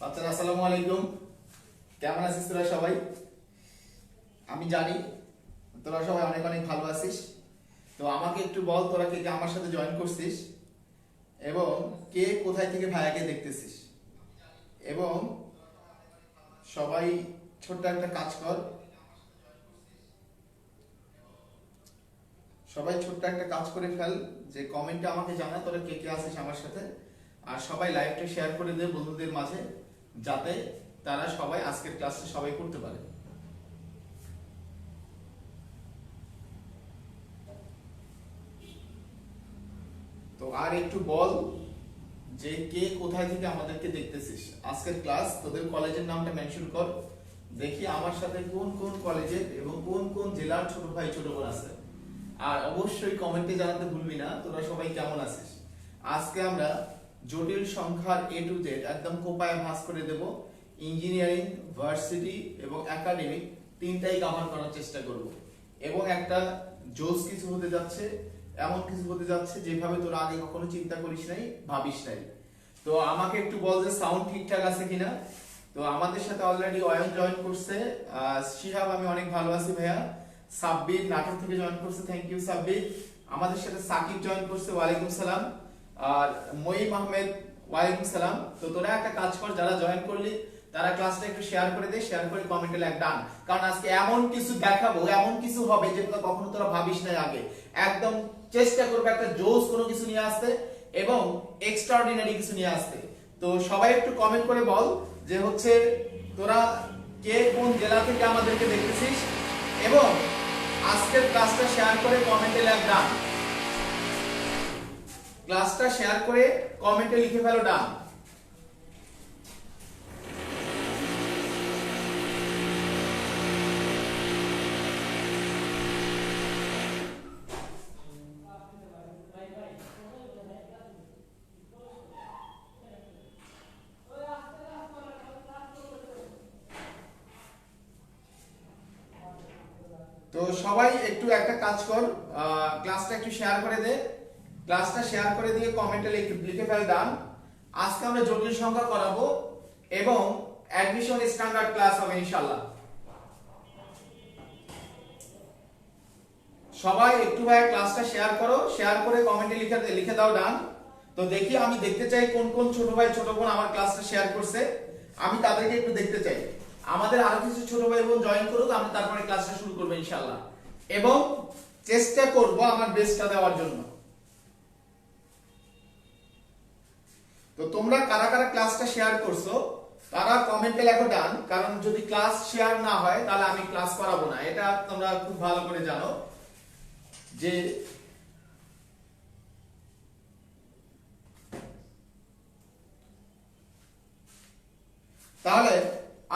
বাচ্চারা আসসালামু আলাইকুম। কেমন আছিস তোরা সবাই? আমি জানি তোরা সবাই অনেক অনেক ভালো আছিস। তো আমাকে একটু বল, তোরা কে কে আমার সাথে জয়েন করছিস এবং কে কোথায় থেকে ভাইয়াকে দেখতেছিস। এবং সবাই ছোট্ট একটা কাজ কর, সবাই ছোট্ট একটা কাজ করে ফেল, যে কমেন্টে আমাকে জানা তোরা কে কে আছিস আমার সাথে। আর সবাই লাইভটা শেয়ার করে দে বন্ধুদের মাঝে, যাতে তারা সবাই আজকের ক্লাসটা সবাই করতে পারে। তো আর একটু বল যে কে কোথায় থেকে আমাদেরকে দেখতেছিস। আজকের ক্লাস তোদের কলেজের নামটা মেনশন কর, দেখি আমার সাথে কোন কোন কলেজের এবং কোন কোন জেলার ছোট ভাই ছোট বোন আছে। আর অবশ্যই কমেন্টে জানাতে ভুলবি না তোরা সবাই কেমন আছিস। আজকে আমরা জটিল সংখ্যার এ টু জেড একদম কোপায় ভাঁজ করে দেব। ইঞ্জিনিয়ারিং, ভার্সিটি এবং একাডেমিক তিনটাই কভার করার চেষ্টা করব। এবং একটা জোস কিছু হতে যাচ্ছে, এমন কিছু হতে যাচ্ছে যেভাবে তোরা আগে কখনো চিন্তা করিস নাই, ভাবিস নাই। তো আমাকে একটু বল যে সাউন্ড ঠিকঠাক আছে কিনা। তো আমাদের সাথে অলরেডি অয়ন জয়েন করছে, শিহাব আমি অনেক ভালো আছি ভাইয়া। সাব্বির নাটক থেকে জয়েন করছে, থ্যাংক ইউ সাব্বির। আমাদের সাথে সাকিব জয়েন করছে, ওয়ালাইকুম সালাম। আর মঈম আহমেদ, ওয়ালাইকুম সালাম। তো তোরা একটা কাজ কর, যারা জয়েন করলি তারা ক্লাসটা একটু শেয়ার করে দে, শেয়ার করে কমেন্টে লেখ ডান। কারণ আজকে এমন কিছু দেখাবো, এমন কিছু হবে যেটা কখনো তোরা ভাবিস নাই আগে। একদম চেষ্টা করবে একটা জোস কোনো কিছু নিয়ে আসতে এবং এক্সট্রাঅর্ডিনারি কিছু নিয়ে আসতে। তো সবাই একটু কমেন্ট করে বল যে হচ্ছে তোরা কে কোন জেলা থেকে আমাদেরকে দেখতেছিস এবং আজকের ক্লাসটা শেয়ার করে কমেন্টে লেখ ডান। ক্লাসটা শেয়ার করে কমেন্টে লিখে ফেলো ডান। তো সবাই একটু একটা কাজ কর, ক্লাসটা একটু শেয়ার করে দে। ক্লাসটা শেয়ার করে দিয়ে কমেন্টে লিখে ফেল ডান। আজকে আমরা জটিল সংখ্যা করাবো এবং অ্যাডমিশন স্ট্যান্ডার্ড ক্লাস হবে ইনশাআল্লাহ। সবাই একটু ভাই ক্লাসটা শেয়ার করো, শেয়ার করে কমেন্টে লিখে দাও ডান। তো দেখি, আমি দেখতে চাই কোন কোন ছোট ভাই ছোট বোন আমার ক্লাসটা শেয়ার করছে, আমি তাদেরকে একটু দেখতে চাই। আমাদের আরো কিছু ছোট ভাই বোন জয়েন করুক, আমি তারপরে ক্লাসটা শুরু করব ইনশাআল্লাহ। এবং চেষ্টা করব আমার বেস্টটা দেওয়ার জন্য। তো তোমরা কারা কারা ক্লাসটা শেয়ার করছো তারা কমেন্টে লেখো ডান, কারণ যদি ক্লাস শেয়ার না হয় তাহলে আমি ক্লাস করাবো না, এটা তোমরা খুব ভালো করে জানো। যে তাহলে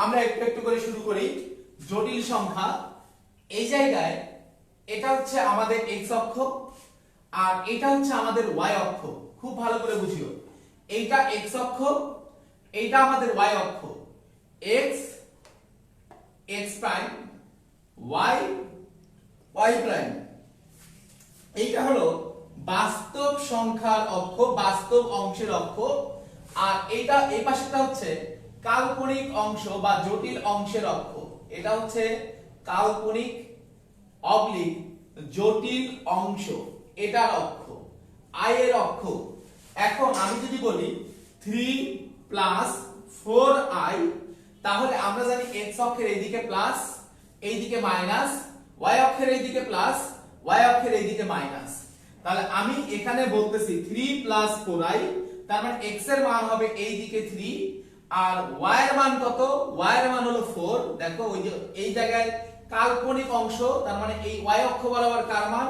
আমরা একটু একটু করে শুরু করি। জটিল সংখ্যা, এই জায়গায় এটা হচ্ছে আমাদের x অক্ষ আর এটা হচ্ছে আমাদের y অক্ষ। খুব ভালো করে বুঝিও, এইটা x অক্ষ, এইটা আমাদের y অক্ষ। x x prime, y y prime. এইটা হলো বাস্তব সংখ্যার অক্ষ, বাস্তব অংশের অক্ষ। আর এইটা এই পাশেটা হচ্ছে কাল্পনিক অংশ বা জটিল অংশের অক্ষ। এটা হচ্ছে কাল্পনিক অবলিক জটিল অংশ, এটার অক্ষ, i এর অক্ষ। এখন আমি যদি বলি 3 + 4i, তাহলে আমরা জানি x অক্ষের এইদিকে প্লাস, এইদিকে মাইনাস, y অক্ষের এইদিকে প্লাস, y অক্ষের এইদিকে মাইনাস। তাহলে আমি এখানে বলতেছি 3 + 4i, তার মানে x এর মান হবে এইদিকে 3 আর y এর মান কত? y এর মান হলো 4। দেখো ওই যে এই জায়গায় কাল্পনিক অংশ, তার মানে এই y অক্ষ বরাবর কার মান?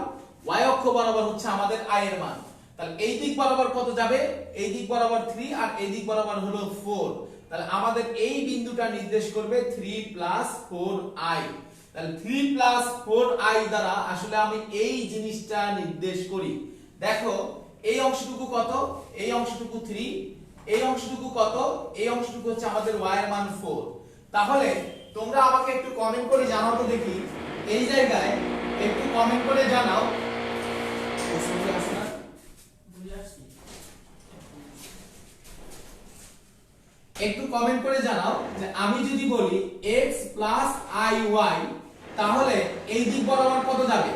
y অক্ষ বরাবর হচ্ছে আমাদের i এর মান। তাহলে এই দিক বরাবর কত যাবে? এই দিক বরাবর 3 আর এই দিক বরাবর হলো 4। তাহলে আমাদের এই বিন্দুটা নির্দেশ করবে 3 + 4i। তাহলে 3 + 4i দ্বারা আসলে আমি এই জিনিসটা নির্দেশ করি। দেখো এই অংশটুকু কত? এই অংশটুকু 3, এই অংশটুকু কত? এই অংশটুকু হচ্ছে আমাদের y এর মান 4। তাহলে তোমরা আমাকে একটু কমেন্ট করে জানাও তো দেখি, এই জায়গায় একটু কমেন্ট করে জানাও। একটু কমেন্ট করে জানাও যে আমি যদি বলি x + iy তাহলে এই দিক বরাবর কত যাবে?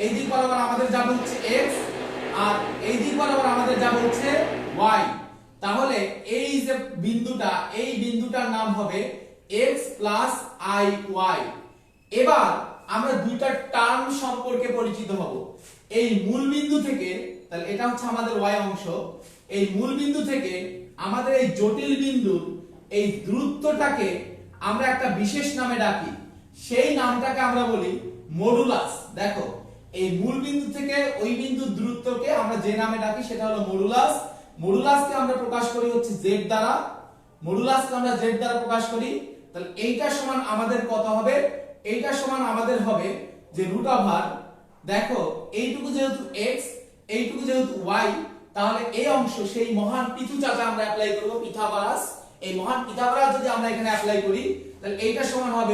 এই দিক বরাবর আমাদের যাবে হচ্ছে x আর এই দিক বরাবর আমাদের যাবে হচ্ছে y। তাহলে এই যে বিন্দুটা, এই বিন্দুটার নাম হবে x + iy। এবার আমরা দুইটা টার্ম সম্পর্কে পরিচিত হব। এই মূল বিন্দু থেকে, তাহলে এটা হচ্ছে আমাদের y অংশ, এই মূল বিন্দু থেকে আমাদের এই জটিল বিন্দুর এই দূরত্বটাকে আমরা একটা বিশেষ নামে ডাকি, সেই নামটাকে আমরা বলি মডুলাস। দেখো, এই মূল বিন্দু থেকে ওই বিন্দুর দূরত্বকে আমরা যে নামে ডাকি সেটা হলো মডুলাস। মডুলাসকে আমরা প্রকাশ করি হচ্ছে z দ্বারা, মডুলাসকে আমরা z দ্বারা প্রকাশ করি। তাহলে এইটা সমান আমাদের কত হবে? এইটা সমান আমাদের হবে যে √, দেখো এইটুকু যেহেতু x, এইটুকু যেহেতু y, তাহলে এই অংশ সেই মহান পিথু চাচা আমরা অ্যাপ্লাই করব, পিথাগোরাস। এই মহান পিথাগোরাস যদি আমরা এখানে অ্যাপ্লাই করি তাহলে এইটা সমান হবে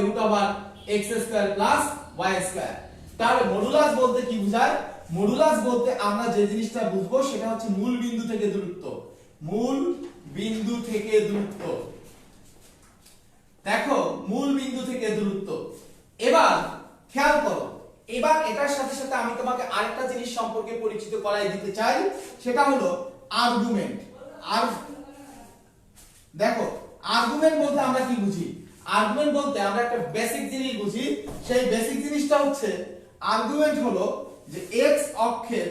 √x² + y²। তাহলে মডুলাস বলতে কি বোঝায়? মডুলাস বলতে আমরা যে জিনিসটা বুঝবো সেটা হচ্ছে মূল বিন্দু থেকে দূরত্ব, মূল বিন্দু থেকে দূরত্ব। দেখো, মূল বিন্দু থেকে দূরত্ব। এবার খেয়াল করো, এবার এটার সাথে সাথে আমি তোমাকে আরেকটা জিনিস সম্পর্কে পরিচিত করাই দিতে চাই, সেটা হলো আর্গুমেন্ট। আর দেখো, আর্গুমেন্ট বলতে আমরা কি বুঝি? আর্গুমেন্ট বলতে আমরা একটা বেসিক জিনিস বুঝি। সেই বেসিক জিনিসটা হচ্ছে, আর্গুমেন্ট হলো যে x অক্ষের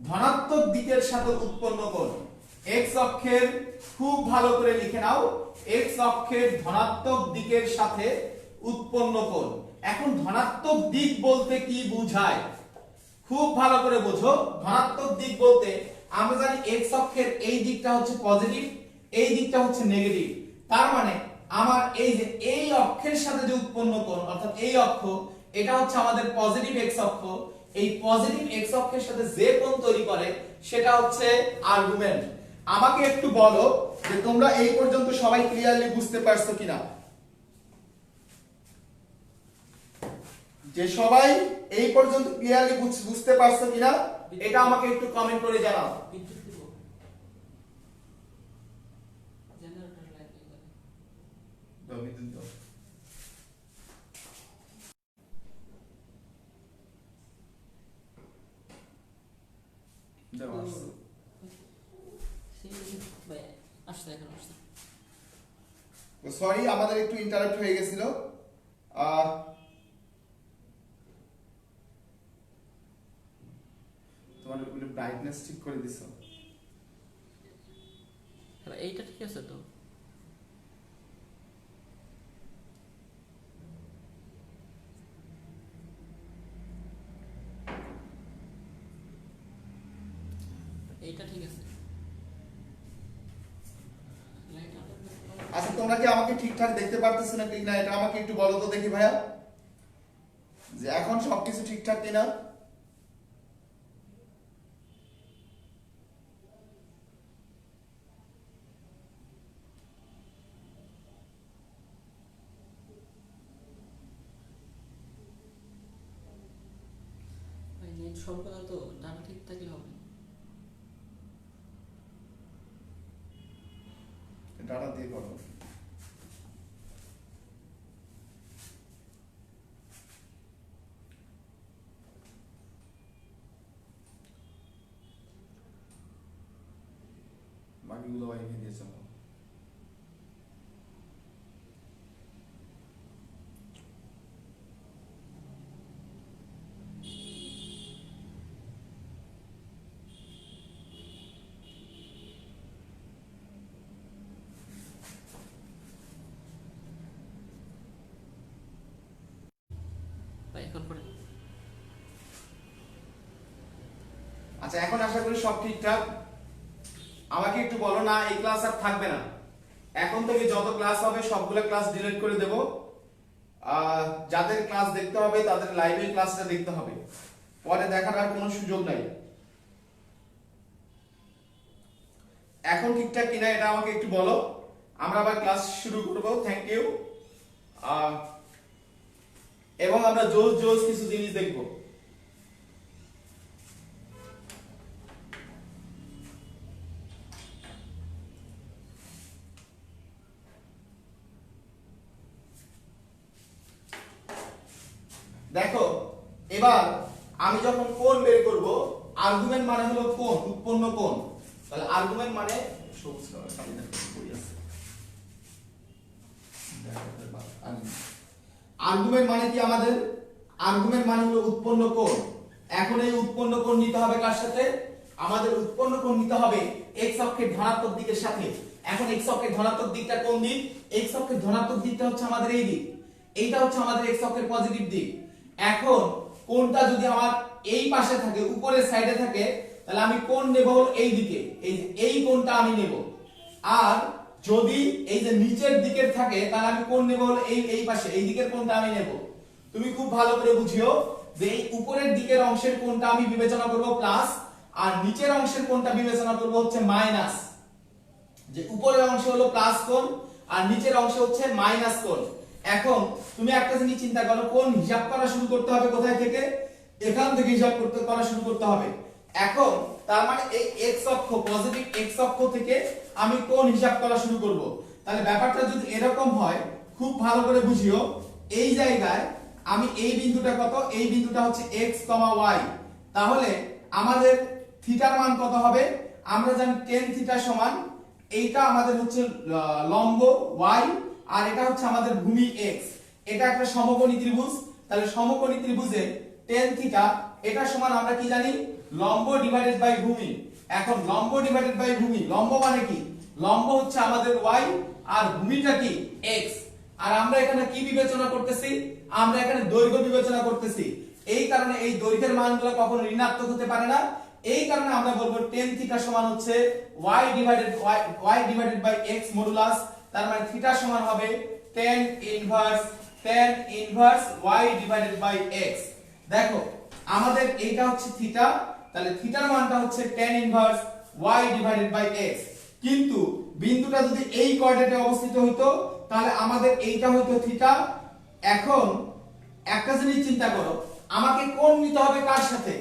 ধনাত্মক দিকের সাথে উৎপন্ন কোণ। x অক্ষের, খুব ভালো করে লিখে নাও, x অক্ষের ধনাত্মক দিকের সাথে উৎপন্ন কোণ। এখন ধনাত্মক দিক বলতে কি বোঝায় খুব ভালো করে বোঝো। ধনাত্মক দিক বলতে আমরা জানি x অক্ষের এই দিকটা হচ্ছে পজিটিভ, এই দিকটা হচ্ছে নেগেটিভ। তার মানে আমার এই যে এই অক্ষের সাথে যে উৎপন্ন কোণ, অর্থাৎ এই অক্ষ, এটা হচ্ছে আমাদের পজিটিভ x অক্ষ। এই পজিটিভ x অক্ষের সাথে যে কোণ তৈরি করে সেটা হচ্ছে আর্গুমেন্ট। আমাকে একটু বলো যে তোমরা এই পর্যন্ত সবাই ক্লিয়ারলি বুঝতে পারছো কিনা? যে সবাই এই পর্যন্ত ক্লিয়ারলি বুঝতে পারছো কিনা এটা আমাকে একটু কমেন্ট করে জানাও। সরি, আমাদের একটু ইন্টারাপ্ট হয়ে গেছিল। তোমার ব্রাইটনেস ঠিক করে দিছো? এইটা ঠিক আছে তো? এইটা ঠিক আছে। আচ্ছা, তোমরা কি আমাকে ঠিকঠাক দেখতে পারতেছো না কিনা এটা আমাকে একটু বলো তো দেখি ভাইয়া, যে এখন সবকিছু ঠিকঠাক কিনা? নেট সম্পর্ক তো ডাটা ঠিক থাকলে হবে। ডাটা দিয়ে করো। বাকিগুলো ওয়াইফাই দিয়ে চালাও। এখন পরে আচ্ছা, এখন আশা করি সব ঠিকঠাক। আমাকে একটু বলো না, এই ক্লাস আর থাকবে না, এখন থেকে যত ক্লাস হবে সবগুলো ক্লাস ডিলিট করে দেব। যাদের ক্লাস দেখতে হবে তাদের লাইভে ক্লাসটা দেখতে হবে, পরে দেখার আর কোনো সুযোগ নাই। এখন ঠিকঠাক কিনা এটা আমাকে একটু বলো, আমরা আবার ক্লাস শুরু করব। Thank you. এবং আমরা জোস জোস কিছু জিনিস দেখব। দেখো এবার আমি যখন কোণ বের করব, আর্গুমেন্ট মানে হলো কোণ, উৎপন্ন কোণ। তাহলে আর্গুমেন্ট মানে সবুজ কালার খালি দেখো পড়ে আছে। আর্গুমেন্ট মানে কি আমাদের? আর্গুমেন্ট মানে হলো উৎপন্ন কোণ। এখন এই উৎপন্ন কোণ নিতে হবে কার সাথে? আমাদের উৎপন্ন কোণ নিতে হবে x অক্ষের ধনাত্মক দিকের সাথে। এখন x অক্ষের ধনাত্মক দিকটা কোন দিক? x অক্ষের ধনাত্মক দিকটা হচ্ছে আমাদের এই দিক, এইটা হচ্ছে আমাদের x অক্ষের পজিটিভ দিক। এখন কোণটা যদি আমার এই পাশে থাকে, উপরের সাইডে থাকে, তাহলে আমি কোণ নেব হলো এই দিকে, এই কোণটা আমি নেব। আর যদি এই যে নিচের দিকের থাকে, তাহলে আমি কোণ নেব হলো এই পাশে, এই দিকের কোণটা আমি নেব। তুমি খুব ভালো করে বুঝিও যে এই উপরের দিকের অংশের কোণটা আমি বিবেচনা করব প্লাস, আর নিচের অংশের কোণটা বিবেচনা করব হচ্ছে মাইনাস। যে উপরের অংশ হলো প্লাস কোণ আর নিচের অংশ হচ্ছে মাইনাস কোণ। এখন তুমি একটা জিনিস চিন্তা করো, কোণ হিসাব করা শুরু করতে হবে কোথায় থেকে? এখান থেকে হিসাব করা শুরু করতে হবে। এখন তার মানে এই x অক্ষ, পজিটিভ x অক্ষ থেকে আমি কোণ হিসাব করা শুরু করব। তাহলে ব্যাপারটা যদি এরকম হয়, খুব ভালো করে বুঝিও, এই জায়গায় আমি এই বিন্দুটা কত? এই বিন্দুটা হচ্ছে x, y। তাহলে আমাদের থিটার মান কত হবে? আমরা জানি tan থিটা সমান, এইটা আমাদের হচ্ছে লম্ব y আর এটা হচ্ছে আমাদের ভূমি x। এটা একটা সমকোণী ত্রিভুজ। তাহলে সমকোণী ত্রিভুজে tan থিটা এটা সমান আমরা কি জানি? লম্ব ডিভাইডেড বাই ভূমি। এখন লম্ব ডিভাইডেড বাই ভূমি, লম্ব মানে কি? লম্ব হচ্ছে আমাদের y আর ভূমিটা কি? x। আর আমরা এখানে কি বিবেচনা করতেছি? আমরা এখানে দৈর্ঘ্য বিবেচনা করতেছি। এই কারণে এই দৈর্ঘ্যের মানগুলো কখনো ঋণাত্মক হতে পারে না। এই কারণে আমরা বলবো tan থিটা সমান হচ্ছে y divided by x modulus. তার মানে থিটা সমান হবে tan inverse y divided by x। দেখো আমাদের এইটা হচ্ছে থিটা, তাহলে থিটার মানটা হচ্ছে tan inverse y divided by x। কিন্তু বিন্দুটা যদি এই কোঅর্ডিনেটে অবস্থিত হতো, তাহলে আমাদের এইটা হতো থিটা। এখন একটা জিনিস চিন্তা করো, আমাকে কোণ নিতে হবে কার সাথে?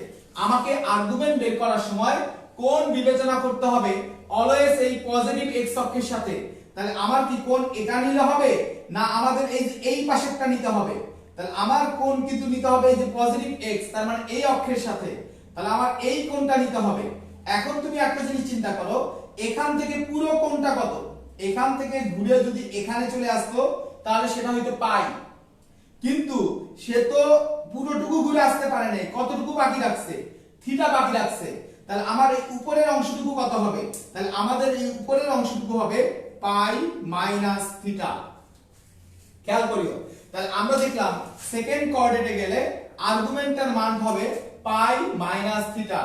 আমাকে আর্গুমেন্ট বের করার সময় কোণ বিবেচনা করতে হবে অলওয়েজ এই পজিটিভ x অক্ষের সাথে। তাহলে আমার কি কোণ এটা নিলে হবে, না আমাদের এই যে এই পাশেরটা নিতে হবে? তাহলে আমার কোণ কিন্তু নিতে হবে এই যে পজিটিভ x, তার মানে এই অক্ষের সাথে। তাহলে আমার এই কোণটা নিতে হবে। এখন তুমি একটা জিনিস চিন্তা করো, এখান থেকে পুরো কোণটা কত? এখান থেকে ঘুরে যদি এখানে চলে আসতো, তাহলে সেটা হয়তো পাই। কিন্তু সে তো পুরোটুকু ঘুরে আসতে পারে নাই, কতটুকু বাকি রাখছে? থিটা বাকি রাখছে। তাহলে আমার এই উপরের অংশটুকু কত হবে? তাহলে আমাদের এই উপরের অংশটুকু হবে পাই মাইনাস থিটা। খেয়াল করিও, তাহলে আমরা দেখলাম সেকেন্ড কোঅর্ডিনেটে গেলে আর্গুমেন্টের মান হবে পাই মাইনাস থিটা।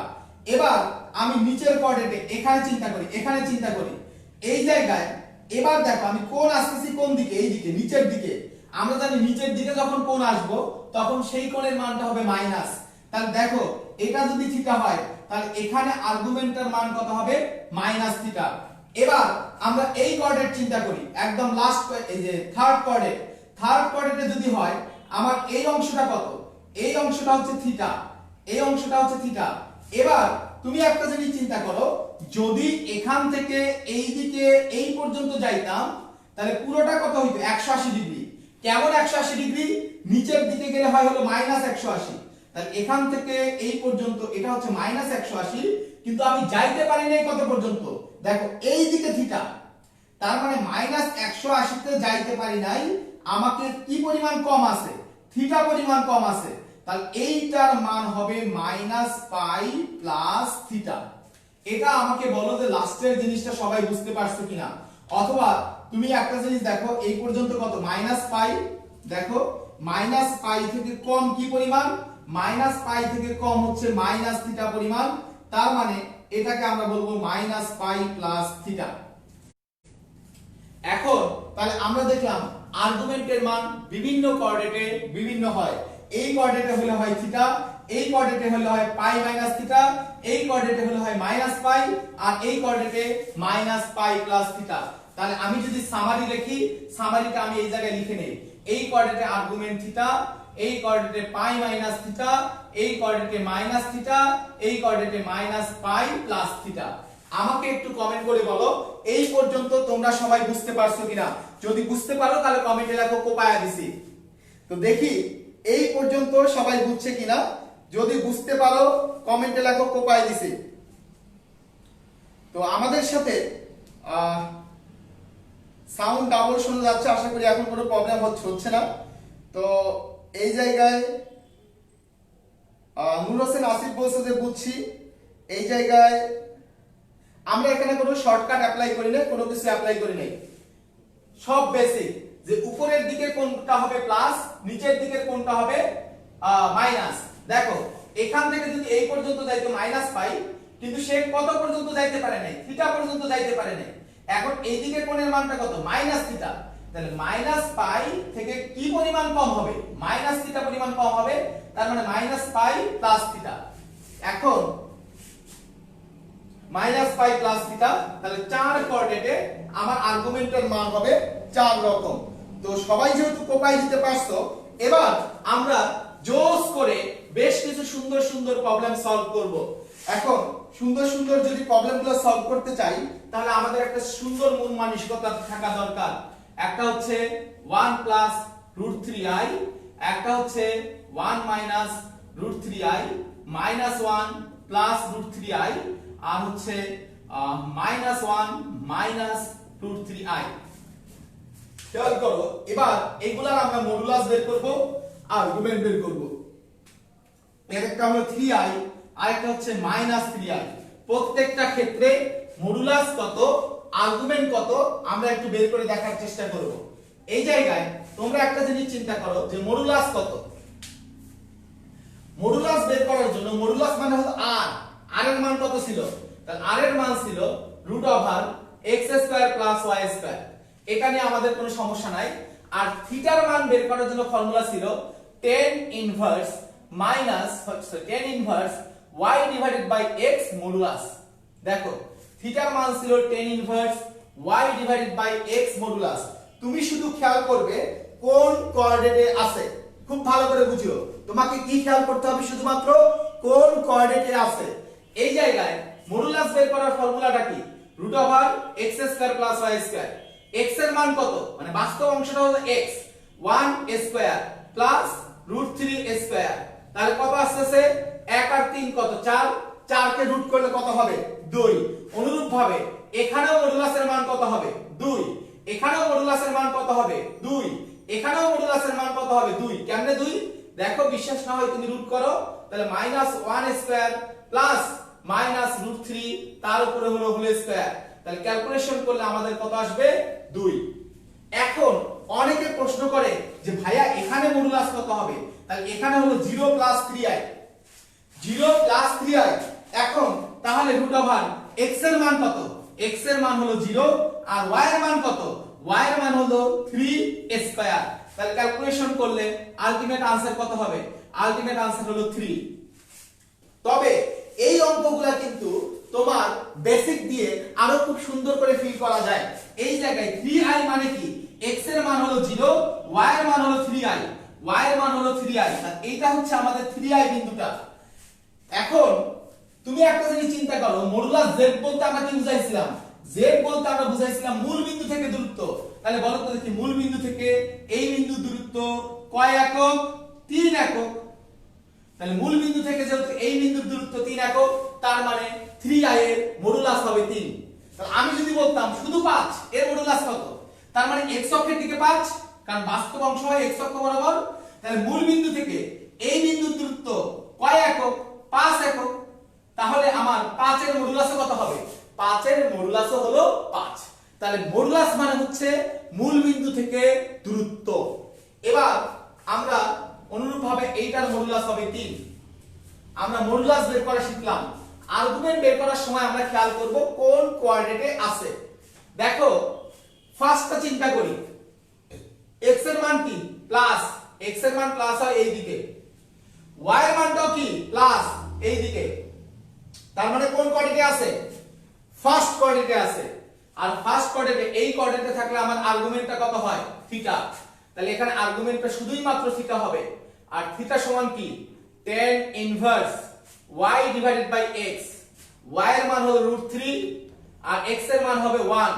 এবার আমি নিচের কোঅর্ডিনেটে এখানে চিন্তা করি এই জায়গায়। এবার দেখো আমি কোণ আসতেছি কোন দিকে? এই দিকে, নিচের দিকে। আমরা জানি নিচের দিকে যখন কোণ আসবো, তখন সেই কোণের মানটা হবে মাইনাস। তাহলে দেখো এটা যদি থিটা হয়, তাহলে এখানে আর্গুমেন্টের মান কত হবে? Minus theta. এবার আমরা এই কোঅর্ডিনেট চিন্তা করি, একদম লাস্ট এই যে থার্ড কোঅর্ডিনেটে যদি হয়, আমার এই অংশটা কত? এই অংশটা হচ্ছে থিটা, এই অংশটা হচ্ছে থিটা। এবার তুমি একটা জিনিস চিন্তা করো, যদি এখান থেকে এই দিকে এই পর্যন্ত যাইতাম, তাহলে পুরোটা কত হইতো? 180 ডিগ্রি। কেমন 180 ডিগ্রি? নিচের দিকে গেলে হয় হলো মাইনাস 180। তাহলে এখান থেকে এই পর্যন্ত এটা হচ্ছে মাইনাস 180, কিন্তু আমি যাইতে পারি নাই কত পর্যন্ত? দেখো এই দিকে থিটা, তার মানে মাইনাস 180 তে যাইতে পারি নাই। আমাকে কি পরিমাণ কম আছে? থিটা পরিমাণ কম আছে। তাহলে এইটার মান হবে মাইনাস পাই প্লাস থিটা। এটা আমাকে বলো যে লাস্টের জিনিসটা সবাই বুঝতে পারছো কিনা? অথবা তুমি একটা জিনিস দেখো, এই পর্যন্ত কত? মাইনাস পাই। দেখো মাইনাস পাই থেকে কম কি পরিমাণ? মাইনাস পাই থেকে কম হচ্ছে মাইনাস থিটা পরিমাণ। তার মানে এটাকে আমরা বলবো মাইনাস পাই প্লাস থিটা। এখন তাহলে আমরা দেখলাম আর্গুমেন্টের মান বিভিন্ন কোঅর্ডিনেটে বিভিন্ন হয়। এই কোঅর্ডিনেটে হলে হয় থিটা, এই কোঅর্ডিনেটে হলে হয় পাই মাইনাস থিটা, এই কোঅর্ডিনেটে হলে হয় মাইনাস পাই, আর এই কোঅর্ডিনেটে মাইনাস পাই প্লাস থিটা। তাহলে আমি যদি সামারি লিখি, সামারিটা আমি এই জায়গায় লিখে নেই। এই কোঅর্ডিনেটে আর্গুমেন্ট থিটা, এই কোঅর্ডিনেটে পাই মাইনাস থিটা, এই কোঅর্ডিনেটে মাইনাস থিটা, এই কোঅর্ডিনেটে মাইনাস পাই প্লাস থিটা। আমাকে একটু কমেন্ট করে বলো এই পর্যন্ত তোমরা সবাই বুঝতে পারছো কিনা। যদি বুঝতে পারো তাহলে কমেন্টে লেখো কোপায়া দিছি। তো দেখি এই পর্যন্ত সবাই বুঝছে কিনা? যদি বুঝতে পারো কমেন্টে লেখো কোপায় দিছে। তো আমাদের সাথে সাউন্ড ডাবল শোনা যাচ্ছে, আশা করি এখন কোনো প্রবলেম হচ্ছে না। তো এই জায়গায় নূর হোসেন আসিফ বলছে যে বুঝছি। এই জায়গায় আমরা এখানে কোনো শর্টকাট অ্যাপ্লাই করি না, কোনো কিছু অ্যাপ্লাই করি নাই, সব বেসিক। যে উপরের দিকে কোনটা হবে প্লাস, নিচের দিকের কোনটা হবে মাইনাস। দেখো এখান থেকে যদি এই পর্যন্ত যাইতো মাইনাস পাই, কিন্তু সে কত পর্যন্ত যাইতে পারে নাই? থিটা পর্যন্ত যাইতে পারে নাই। এখন এই দিকের কোণের মানটা কত? Minus theta. তাহলে মাইনাস পাই থেকে কি পরিমাণ কম হবে? মাইনাস থিটা পরিমাণ কম হবে, তার মানে মাইনাস পাই প্লাস থিটা। এখন মাইনাস পাই প্লাস থিটা, তাহলে 4 কোঅর্ডিনেটে আমার আর্গুমেন্টের মান হবে 4 রকম। তো সবাই যেহেতু কোপাই দিতে পারছো, এবার আমরা জোস করে বেশ কিছু সুন্দর সুন্দর প্রবলেম সলভ করব। এখন সুন্দর সুন্দর যদি প্রবলেমগুলো সলভ করতে চাই, তাহলে আমাদের একটা সুন্দর মন মানসিকতা থাকা দরকার। একটা হচ্ছে 1 প্লাস √3i, একটা হচ্ছে 1 মাইনাস √3i, -1 প্লাস √3i, আর হচ্ছে -1 মাইনাস √3i। খেয়াল করো, এবার এগুলার আমরা মডুলাস বের করব, আর্গুমেন্ট বের করব। এর একটা হলো 3i, আরেকটা হচ্ছে -3i। প্রত্যেকটা ক্ষেত্রে মডুলাস কত, আর্গুমেন্ট কত, আমরা একটু বের করে দেখার চেষ্টা করব। এই জায়গায় তোমরা একটা জিনিস চিন্তা করো যে মডুলাস কত। মডুলাস বের করার জন্য, মডুলাস মানে হলো r, r এর মান কত ছিল? তাহলে r এর মান ছিল √x² + y²। এটা নিয়ে আমাদের কোনো সমস্যা নাই। আর থিটার মান বের করার জন্য ফর্মুলা ছিল tan inverse y divided by x modulus. দেখো থিটার মান ছিল tan inverse y divided by x modulus. তুমি শুধু খেয়াল করবে কোন কোঅর্ডিনেটে আছে, খুব ভালো করে বুঝিও। তোমাকে কি খেয়াল করতে হবে? শুধুমাত্র কোন কোঅর্ডিনেটে আছে। এই জায়গায় মডুলাস বের করার ফর্মুলাটা কি? √x² + y²। x এর মান কত, মানে বাস্তব অংশটা হলো x, 1² প্লাস √3² তাহলে কত আসছে? 1 আর 3 কত? 4, 4 কে রুট করলে কত হবে? 2। অনুরূপভাবে এখানেও মডুলাসের মান কত হবে? 2। এখানেও মডুলাসের মান কত হবে? 2। এখানেও মডুলাসের মান কত হবে? 2। কেমনে 2? দেখো বিশ্বাস না হয় তুমি রুট করো, তাহলে -1² প্লাস -√3 তার উপরে হলো হোল স্কয়ার। তাহলে ক্যালকুলেশন করলে আমাদের কত আসবে? 2। এখন অনেকে প্রশ্ন করে যে ভাইয়া এখানে মডুলাস কত হবে? তাহলে এখানে হলো 0 + 3i, 0 + 3i। এখন তাহলে √x এর মান কত? x এর মান হলো 0, আর y এর মান কত? y এর মান হলো 3² তাহলে ক্যালকুলেশন করলে আলটিমেট আনসার কত হবে? আলটিমেট আনসার হলো 3। তবে এই অঙ্কগুলা কিন্তু তোমার বেসিক দিয়ে আরো খুব সুন্দর করে ফিল করা যায়। এই জায়গায় 3i মানে কি? x এর মান হলো 0, y এর মান হলো 3i, y এর মান হলো 3i। আর এইটা হচ্ছে আমাদের 3i বিন্দুটা। এখন তুমি একটা জিনিস চিন্তা করো, মডুলাস z বলতে আমরা কি বুঝাইছিলাম? z বলতে আমরা বুঝাইছিলাম মূল বিন্দু থেকে দূরত্ব। তাহলে বলো তো দেখি, মূল বিন্দু থেকে এই বিন্দুর দূরত্ব কয় একক? 3 একক। তাহলে মূল বিন্দু থেকে যেহেতু এই বিন্দুর দূরত্ব 3 একক, তার মানে 3i এর মডুলাস হবে 3। তাহলে আমি যদি বলতাম শুধু 5, এর মডুলাস কত? তার মানে x অক্ষের দিকে 5, কারণ বাস্তব অংশ হয় x অক্ষ বরাবর। তাহলে মূল বিন্দু থেকে এই বিন্দুর দূরত্ব কয় একক? 5 একক। তাহলে আমার 5 এর মডুলাস কত হবে? 5 এর মডুলাস হলো 5। তাহলে মডুলাস মানে হচ্ছে মূল বিন্দু থেকে দূরত্ব। এবার আমরা অনুরূপভাবে এইটার মডুলাস হবে 3। আমরা মডুলাস বের করা শিখলাম। আর্গুমেন্ট বের করার সময় আমরা খেয়াল করব কোন কোঅর্ডিনেটে আছে। দেখো ফার্স্টটা চিন্তা করি, x এর মান কি? প্লাস, x এর মান প্লাস হয় এই দিকে, y এর মানটাও কি? প্লাস এই দিকে। তার মানে কোন কোঅর্ডিনেটে আছে? ফার্স্ট কোঅর্ডিনেটে আছে। আর ফার্স্ট কোঅর্ডিনেটে এই কোঅর্ডিনেটে থাকলে আমার আর্গুমেন্টটা কত হয়? থিটা। তাহলে এখানে আর্গুমেন্টটা শুধুই মাত্র থিটা হবে। আর থিটা সমান কি? tan inverse y divided by x। y এর মান হলো √3 আর x এর মান হবে 1।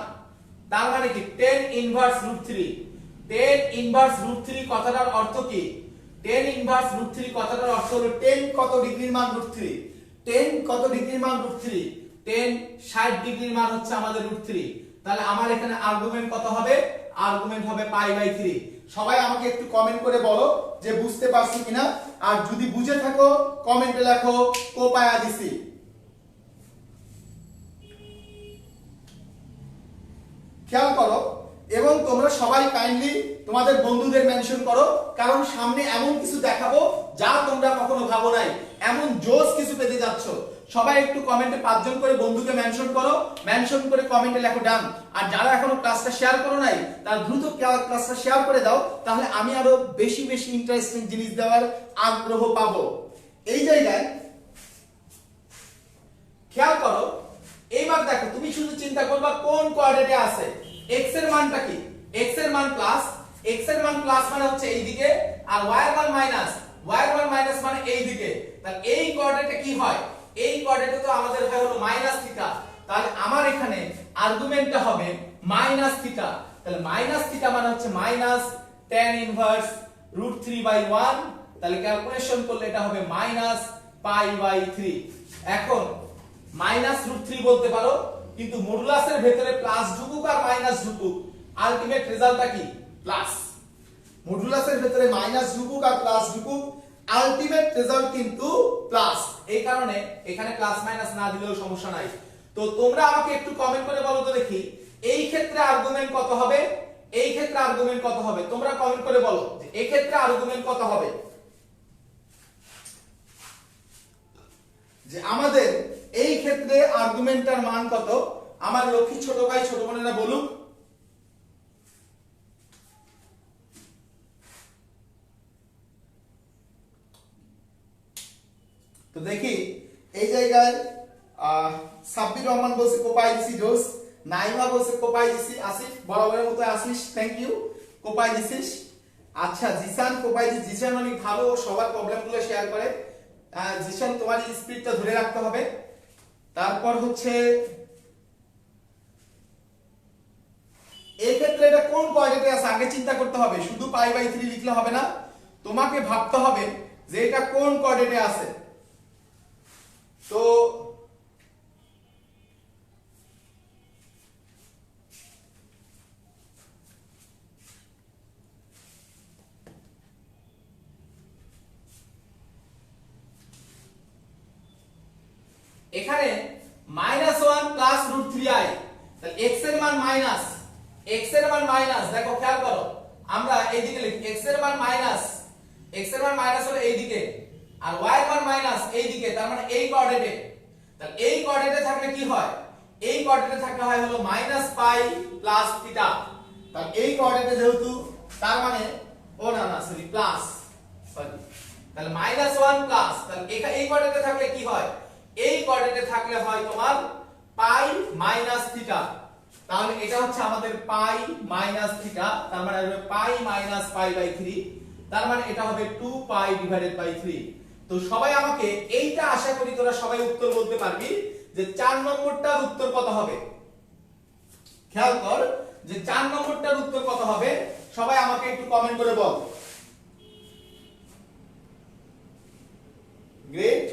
তার মানে কি? tan inverse √3। tan ইনভার্স √3 কথাটার অর্থ কি? tan ইনভার্স √3 কথাটার অর্থ হলো 10 কত ডিগ্রির মান √3, 10 কত ডিগ্রির মান √3, 10 60 ডিগ্রির মান হচ্ছে আমাদের √3। তাহলে আমার এখানে আর্গুমেন্ট কত হবে? আর্গুমেন্ট হবে π/3। সবাই আমাকে একটু কমেন্ট করে বলো যে বুঝতে পারছি কিনা, আর যদি বুঝে থাকো কমেন্টে লেখো কোপায়া দিছি। খেয়াল করো, এবং তোমরা সবাই কাইন্ডলি তোমাদের বন্ধুদের মেনশন করো, কারণ সামনে এমন কিছু দেখাবো যা তোমরা কখনো ভাবো নাই, এমন জোস কিছু পেতে যাচ্ছ। সবাই একটু কমেন্টে 5 জন করে বন্ধুকে মেনশন করো, মেনশন করে কমেন্টে লেখো ডান। আর যারা এখনো ক্লাসটা শেয়ার করো নাই তারা দ্রুত ক্লাসটা শেয়ার করে দাও, তাহলে আমি আরো বেশি বেশি ইন্টারেস্টিং জিনিস দেওয়ার আগ্রহ পাবো। এই জায়গায় খেয়াল করো, এইবার দেখো তুমি শুধু চিন্তা করবা কোন কোঅর্ডিনেটে আছে। x এর মানটা কি? x এর মান প্লাস, x এর মান প্লাস মানে হচ্ছে এই দিকে, আর y এর মান মাইনাস, y এর মান মাইনাস মানে এই দিকে। তাহলে এই কোঅর্ডিনেটে কি হয়? এই কোঅর্ডিনেটে তো আমাদের হয় হলো মাইনাস থিটা। তাহলে আমার এখানে আর্গুমেন্টটা হবে মাইনাস থিটা। তাহলে মাইনাস থিটা মানে হচ্ছে মাইনাস tan ইনভার্স √3/1। তাহলে ক্যালকুলেশন করলে এটা হবে মাইনাস π/3। এখন মাইনাস √3 বলতে পারো, কিন্তু মডুলাসের ভেতরে প্লাস ঢুকুক আর মাইনাস ঢুকুক, আলটিমেট রেজাল্টটা কি? প্লাস। মডুলাসের ভেতরে মাইনাস ঢুকুক আর প্লাস ঢুকুক, আলটিমেট রেজাল্ট কিন্তু প্লাস। এই কারণে এখানে প্লাস মাইনাস না দিলেও সমস্যা নাই। তো তোমরা আমাকে একটু কমেন্ট করে বলো তো দেখি, এই ক্ষেত্রে আর্গুমেন্ট কত হবে? এই ক্ষেত্রে আর্গুমেন্ট কত হবে? তোমরা কমেন্ট করে বলো যে এই ক্ষেত্রে আর্গুমেন্ট কত হবে। যে আমাদের এই ক্ষেত্রে আর্গুমেন্টটার মান কত? আমার লক্ষ্মী ছোট ভাই ছোট বোনেরা বলুক। তো দেখি এই জায়গায় সাব্বির রহমান বলছে কোপাই দিছি জোস, নাইমা বলছে কোপাই দিছি, আসিফ বরাবরের মতো আসিস, থ্যাংক ইউ, কোপাই দিছিস। আচ্ছা জিসান কোপাই দিছি, জিসান অনেক ভালো, সবার প্রবলেমগুলো শেয়ার করে। জিসান তোমার স্পিডটা ধরে রাখতে হবে। তারপর হচ্ছে এই ক্ষেত্রে এটা কোন কোঅর্ডিনেটে আছে আগে চিন্তা করতে হবে, শুধু π/3 লিখলে হবে না, তোমাকে ভাবতে হবে যে এটা কোন কোঅর্ডিনেটে আছে। তো এখানে -1 প্লাস √3i, তাহলে x এর মান মাইনাস, x এর মান মাইনাস, দেখো খেয়াল করো, আমরা এইদিকে লিখি x এর মান মাইনাস, x এর মান মাইনাস হলো এইদিকে, আর y এর মান মাইনাস এইদিকে, তার মানে এই কোঅর্ডিনেটে। তাহলে এই কোঅর্ডিনেটে থাকলে কি হয়? এই কোঅর্ডিনেটে থাকলে হয় হলো -π প্লাস থিটা। তাহলে এই কোঅর্ডিনেটে যেহেতু, তার মানে ও না না সরি প্লাস, সরি, তাহলে -1 প্লাস, তাহলে এই কোঅর্ডিনেটে থাকলে কি হয়? এই কোঅর্ডিনেটে থাকলে হয় তোমার π মাইনাস থিটা। তাহলে এটা হচ্ছে আমাদের π মাইনাস থিটা, তার মানে হবে π মাইনাস π/3, তার মানে এটা হবে 2π/3। তো সবাই আমাকে এইটা, আশা করি তোরা সবাই উত্তর বলতে পারবি যে 4 নম্বরটার উত্তর কত হবে। খেয়াল কর যে 4 নম্বরটার উত্তর কত হবে, সবাই আমাকে একটু কমেন্ট করে বল। গ্রেট।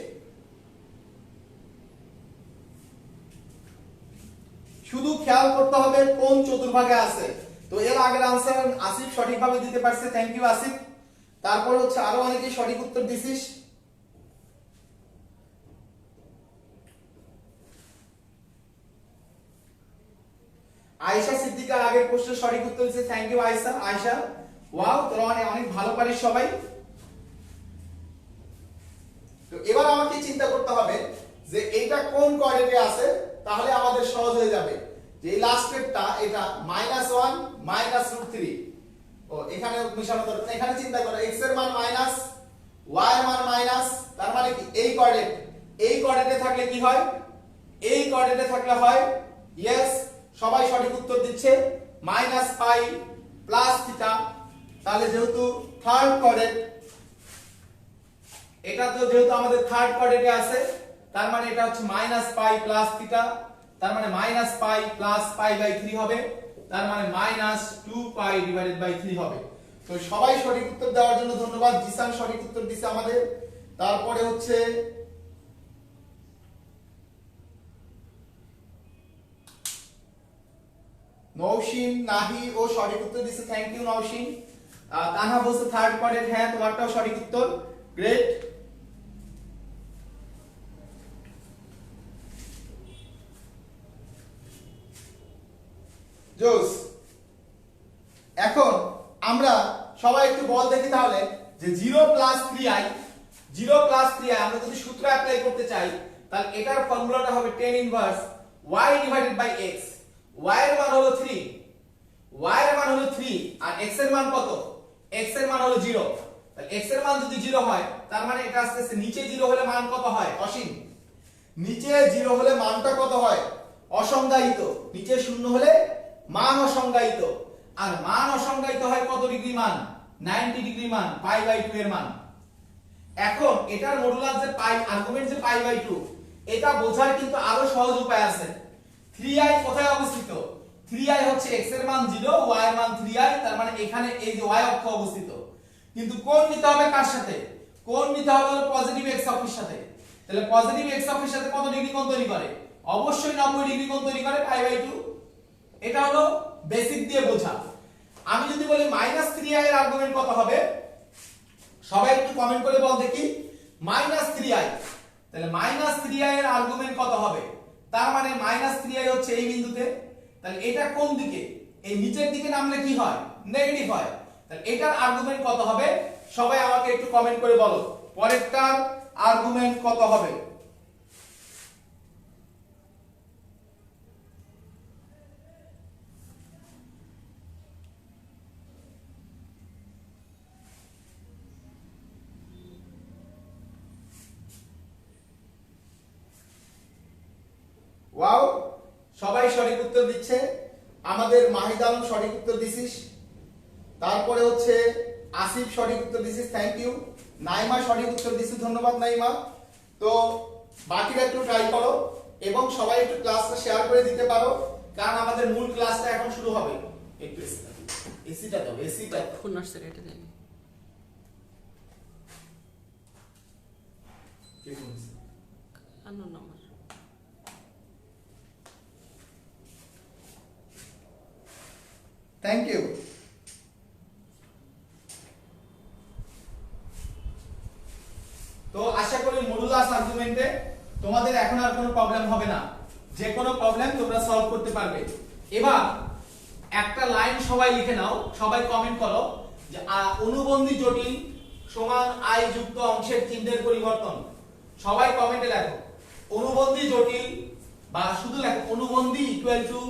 শুধু খেয়াল করতে হবে কোন চতুর্ভাগে আছে। তো এর আগের আনসার আসিফ সঠিকভাবে দিতে পারছে, থ্যাংক ইউ আসিফ। তারপর হচ্ছে আরো অনেকেই সঠিক উত্তর দিছিস। আয়েশা সিদ্দিকা আগের প্রশ্নের সঠিক উত্তর দিয়েছে, thank you Ayesha. Ayesha wow, তোরা অনেক ভালো পারিস সবাই। তো এবার আমাকে চিন্তা করতে হবে যে এটা কোন কোঅর্ডিনেটে আছে, তাহলে আমাদের সহজ হয়ে যাবে যে এই লাস্টেরটা, এটা -1 -√3, ও এখানে মিশানো দরকার। এখানে চিন্তা করো x এর মান মাইনাস, y এর মান মাইনাস, তার মানে কি এই কোঅর্ডিনেট, এই কোঅর্ডিনেটে থাকলে কি হয়? এই কোঅর্ডিনেটে থাকলে হয়, ইয়েস সবাই সঠিক উত্তর দিচ্ছে, -π প্লাস থিটা। তাহলে যেহেতু থার্ড কোঅর্ডিনেট, এটা তো যেহেতু আমাদের থার্ড কোঅর্ডিনেটে আছে, তার মানে এটা হচ্ছে -π প্লাস থিটা, তার মানে -π প্লাস π/3 হবে, তার মানে -2π/3 হবে। তো সবাই সঠিক উত্তর দেওয়ার জন্য ধন্যবাদ। জিসান সঠিক উত্তর দিছে আমাদের। তারপরে হচ্ছে নওশিন নাহি ও সঠিক উত্তর দিছে, থ্যাংক ইউ নওশিন। তানহা বলছে থার্ড কোয়ার্টেট, হ্যাঁ তোমারটাও সঠিক উত্তর, গ্রেট। জোস। এখন আমরা সবাই একটু বল দেখি তাহলে যে 0 প্লাস 3i, 0 প্লাস 3i আমরা যদি সূত্র অ্যাপ্লাই করতে চাই তাহলে এটার ফর্মুলাটা হবে tan inverse y divided by x। y এর মান হলো 3, y এর মান হলো 3 আর x এর মান কত? x এর মান হলো 0। তাহলে x এর মান যদি 0 হয় তার মানে এটা আসছে নিচে 0 হলে মান কত হয়? অসীম। নিচে 0 হলে মানটা কত হয়? অসংজ্ঞায়িত। নিচে 0 হলে মান অসংজ্ঞায়িত। আর মান অসংজ্ঞায়িত হয় কত ডিগ্রি মান? 90 ডিগ্রি মান, পাই বাই 2 এর মান। এখন এটার মডুলাস যে পাই, আর্গুমেন্ট যে পাই বাই 2, এটা বোঝার কিন্তু আরো সহজ উপায় আছে। 3i কোথায় অবস্থিত? 3i হচ্ছে x এর মান 0, y এর মান 3i, তার মানে এখানে এই যে y অক্ষ অবস্থিত। কিন্তু কোণ নিতে হবে কার সাথে? কোণ নিতে হবে পজিটিভ x অক্ষের সাথে। তাহলে পজিটিভ x অক্ষের সাথে কত ডিগ্রি কোণ তৈরি করে? অবশ্যই 90 ডিগ্রি কোণ তৈরি করে, পাই বাই 2। এটা হলো বেসিক দিয়ে বোঝা। আমি যদি বলি -3i এর আর্গুমেন্ট কত হবে? সবাই একটু কমেন্ট করে বল দেখি। -3i, তাহলে -3i এর আর্গুমেন্ট কত হবে? তার মানে -3i হচ্ছে এই বিন্দুতে। তাহলে এটা কোন দিকে? এই নিচের দিকে নামলে কি হয়? নেগেটিভ হয়। তাহলে এটার আর্গুমেন্ট কত হবে? সবাই আমাকে একটু কমেন্ট করে বলো পরেরটার আর্গুমেন্ট কত হবে। ওয়াও, সবাই সঠিক উত্তর দিচ্ছে। আমাদের মাহিদ আলম সঠিক উত্তর দিছিস, তারপরে হচ্ছে আসিফ সঠিক উত্তর দিছিস, থ্যাংক ইউ। নাইমা সঠিক উত্তর দিছিস, ধন্যবাদ নাইমা। তো বাকিরা একটু ট্রাই করো এবং সবাই একটু ক্লাসটা শেয়ার করে দিতে পারো, কারণ আমাদের মূল ক্লাসটা এখন শুরু হবে। একটু এসিটা দাও, এসিটা ফোন আসছে, রেটে দেয়। কে বলছে? Unknown number. Thank you. তো আশা করি মডুলাস আর্গুমেন্টে তোমাদের এখন আর কোনো প্রবলেম হবে না, যে কোনো প্রবলেম তোমরা সলভ করতে পারবে। এবার একটা লাইন সবাই লিখে নাও, সবাই কমেন্ট করো যে অনুবন্ধী জটিল সমান i যুক্ত অংশের চিহ্নের পরিবর্তন। সবাই কমেন্টে লেখো অনুবন্ধী জটিল, বা শুধু লেখো অনুবন্ধী ইকুয়াল টু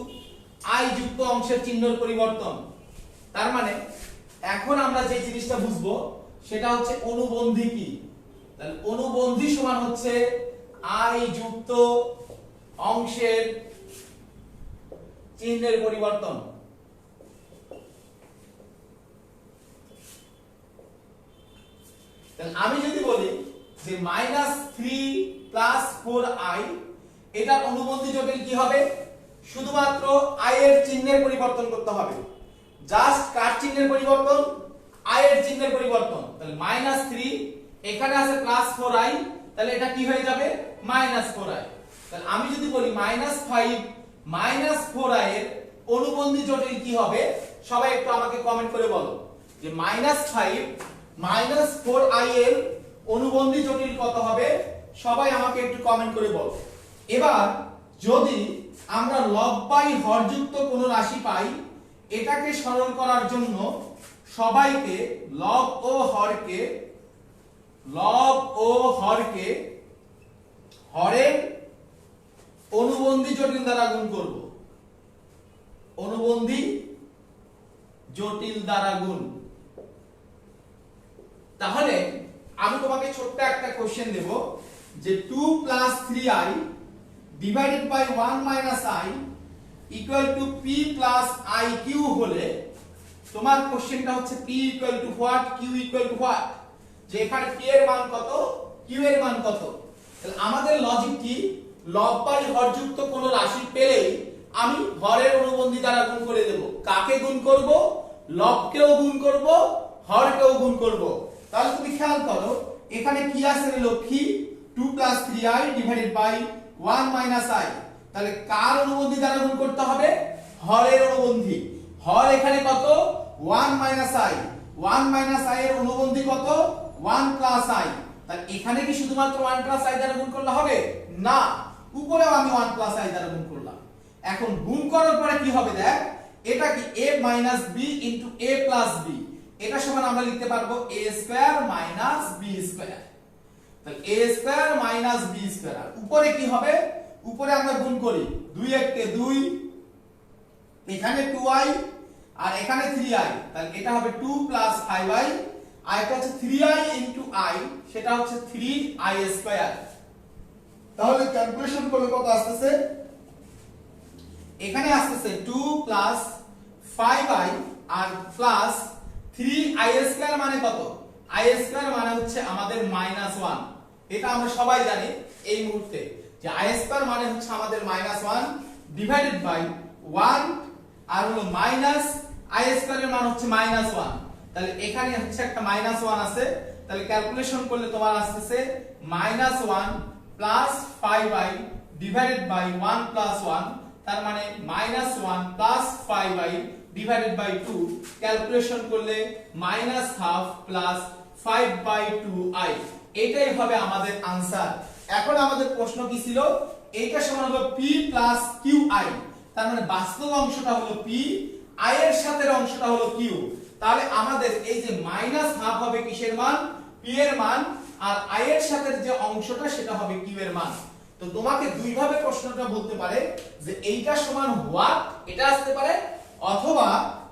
i যুক্ত অংশের চিহ্নের পরিবর্তন। তার মানে এখন আমরা যে জিনিসটা বুঝবো সেটা হচ্ছে অনুবন্ধী কি। তাহলে অনুবন্ধী সমান হচ্ছে i যুক্ত অংশের চিহ্নের পরিবর্তন। তাহলে আমি যদি বলি যে -3 + 4i, এটার অনুবন্ধী জটিল কি হবে? শুধুমাত্র i এর চিহ্নের পরিবর্তন করতে হবে। জাস্ট কার চিহ্নের পরিবর্তন? i এর চিহ্নের পরিবর্তন। তাহলে -3, এখানে আছে +4i, তাহলে এটা কি হয়ে যাবে? -4i। তাহলে আমি যদি বলি -5 - 4i এর অনুবন্ধী জটিল কি হবে? সবাই একটু আমাকে কমেন্ট করে বলো যে -5 - 4i এর অনুবন্ধী জটিল কত হবে? সবাই আমাকে একটু কমেন্ট করে বলো। এবার যদি আমরা লব বাই হরযুক্ত কোন রাশি পাই, এটাকে সরল করার জন্য সবাইকে লব ও হরকে হরের অনুবন্ধী জটিল দ্বারা গুণ করব। অনুবন্ধী জটিল দ্বারা গুণ। তাহলে আমি তোমাকে ছোট্ট একটা কোশ্চেন দেব যে 2 + 3i divided by 1 - i equal to p + iq হলে তোমার কোশ্চেনটা হচ্ছে p equal to what, q equal to what. যে এখানে p এর মান কত, q এর মান কত। তাহলে আমাদের লজিক কি? লব বাই হরযুক্ত কোন রাশি পেলেই আমি হরের অনুবন্ধী দ্বারা গুণ করে দেব। কাকে গুণ করব? লবকেও গুণ করব, হরকেও গুণ করব। তাহলে তুমি খেয়াল করো এখানে কি আছে রে Lakshmi, 2 + 3i divided by 1 - i। তাহলে কার অনুবন্ধী দ্বারা গুণ করতে হবে? হরের অনুবন্ধী। হর এখানে কত? 1 - i। 1 - i এর অনুবন্ধী কত? 1 + i। তাহলে এখানে কি শুধুমাত্র 1 + i দ্বারা গুণ করলে হবে? না, উপরেও আমি 1 + i দ্বারা গুণ করলাম। এখন গুণ করার পরে কি হবে দেখ, এটা কি a - b * a + b। এটা সমান আমরা লিখতে পারবো a² - b²। তাহলে a² - b²। আর উপরে কি হবে? উপরে আমরা গুণ করি, 2 * 1 = 2, এখানে 2i আর এখানে 3i। তাহলে এটা হবে 2 + 5i, আর এটা হচ্ছে 3i * i, সেটা হচ্ছে 3i²। তাহলে ক্যালকুলেশন করলে কত আসতেছে? এখানে আসতেছে 2 + 5i আর প্লাস 3i² মানে কত? i² মানে হচ্ছে আমাদের -1। এটা আমরা সবাই জানি এই মুহূর্তে যে i² মানে হচ্ছে আমাদের -1 ডিভাইডেড বাই 1 আর হলো মাইনাস i² এর মান হচ্ছে -1। তাহলে এখানে হচ্ছে একটা -1 আছে। তাহলে ক্যালকুলেশন করলে তোমার আসতেছে -1 + 5i ডিভাইডেড বাই 1 + 1, তার মানে -1 + 5i ডিভাইডেড বাই 2। ক্যালকুলেশন করলে -1/2 + 5/2i। এটাই হবে আমাদের आंसर। এখন আমাদের প্রশ্ন কি ছিল? এইটা সমান হলো p + qi। তার মানে বাস্তব অংশটা হলো p, i এর সাথে অংশটা হলো q। তাহলে আমাদের এই যে -1/2 হবে কিসের মান? p এর মান, আর i এর সাথে যে অংশটা সেটা হবে q এর মান। তো তোমাকে দুই ভাবে প্রশ্নটা বলতে পারে যে এইটা সমান হোয়াট, এটা আসতে পারে, অথবা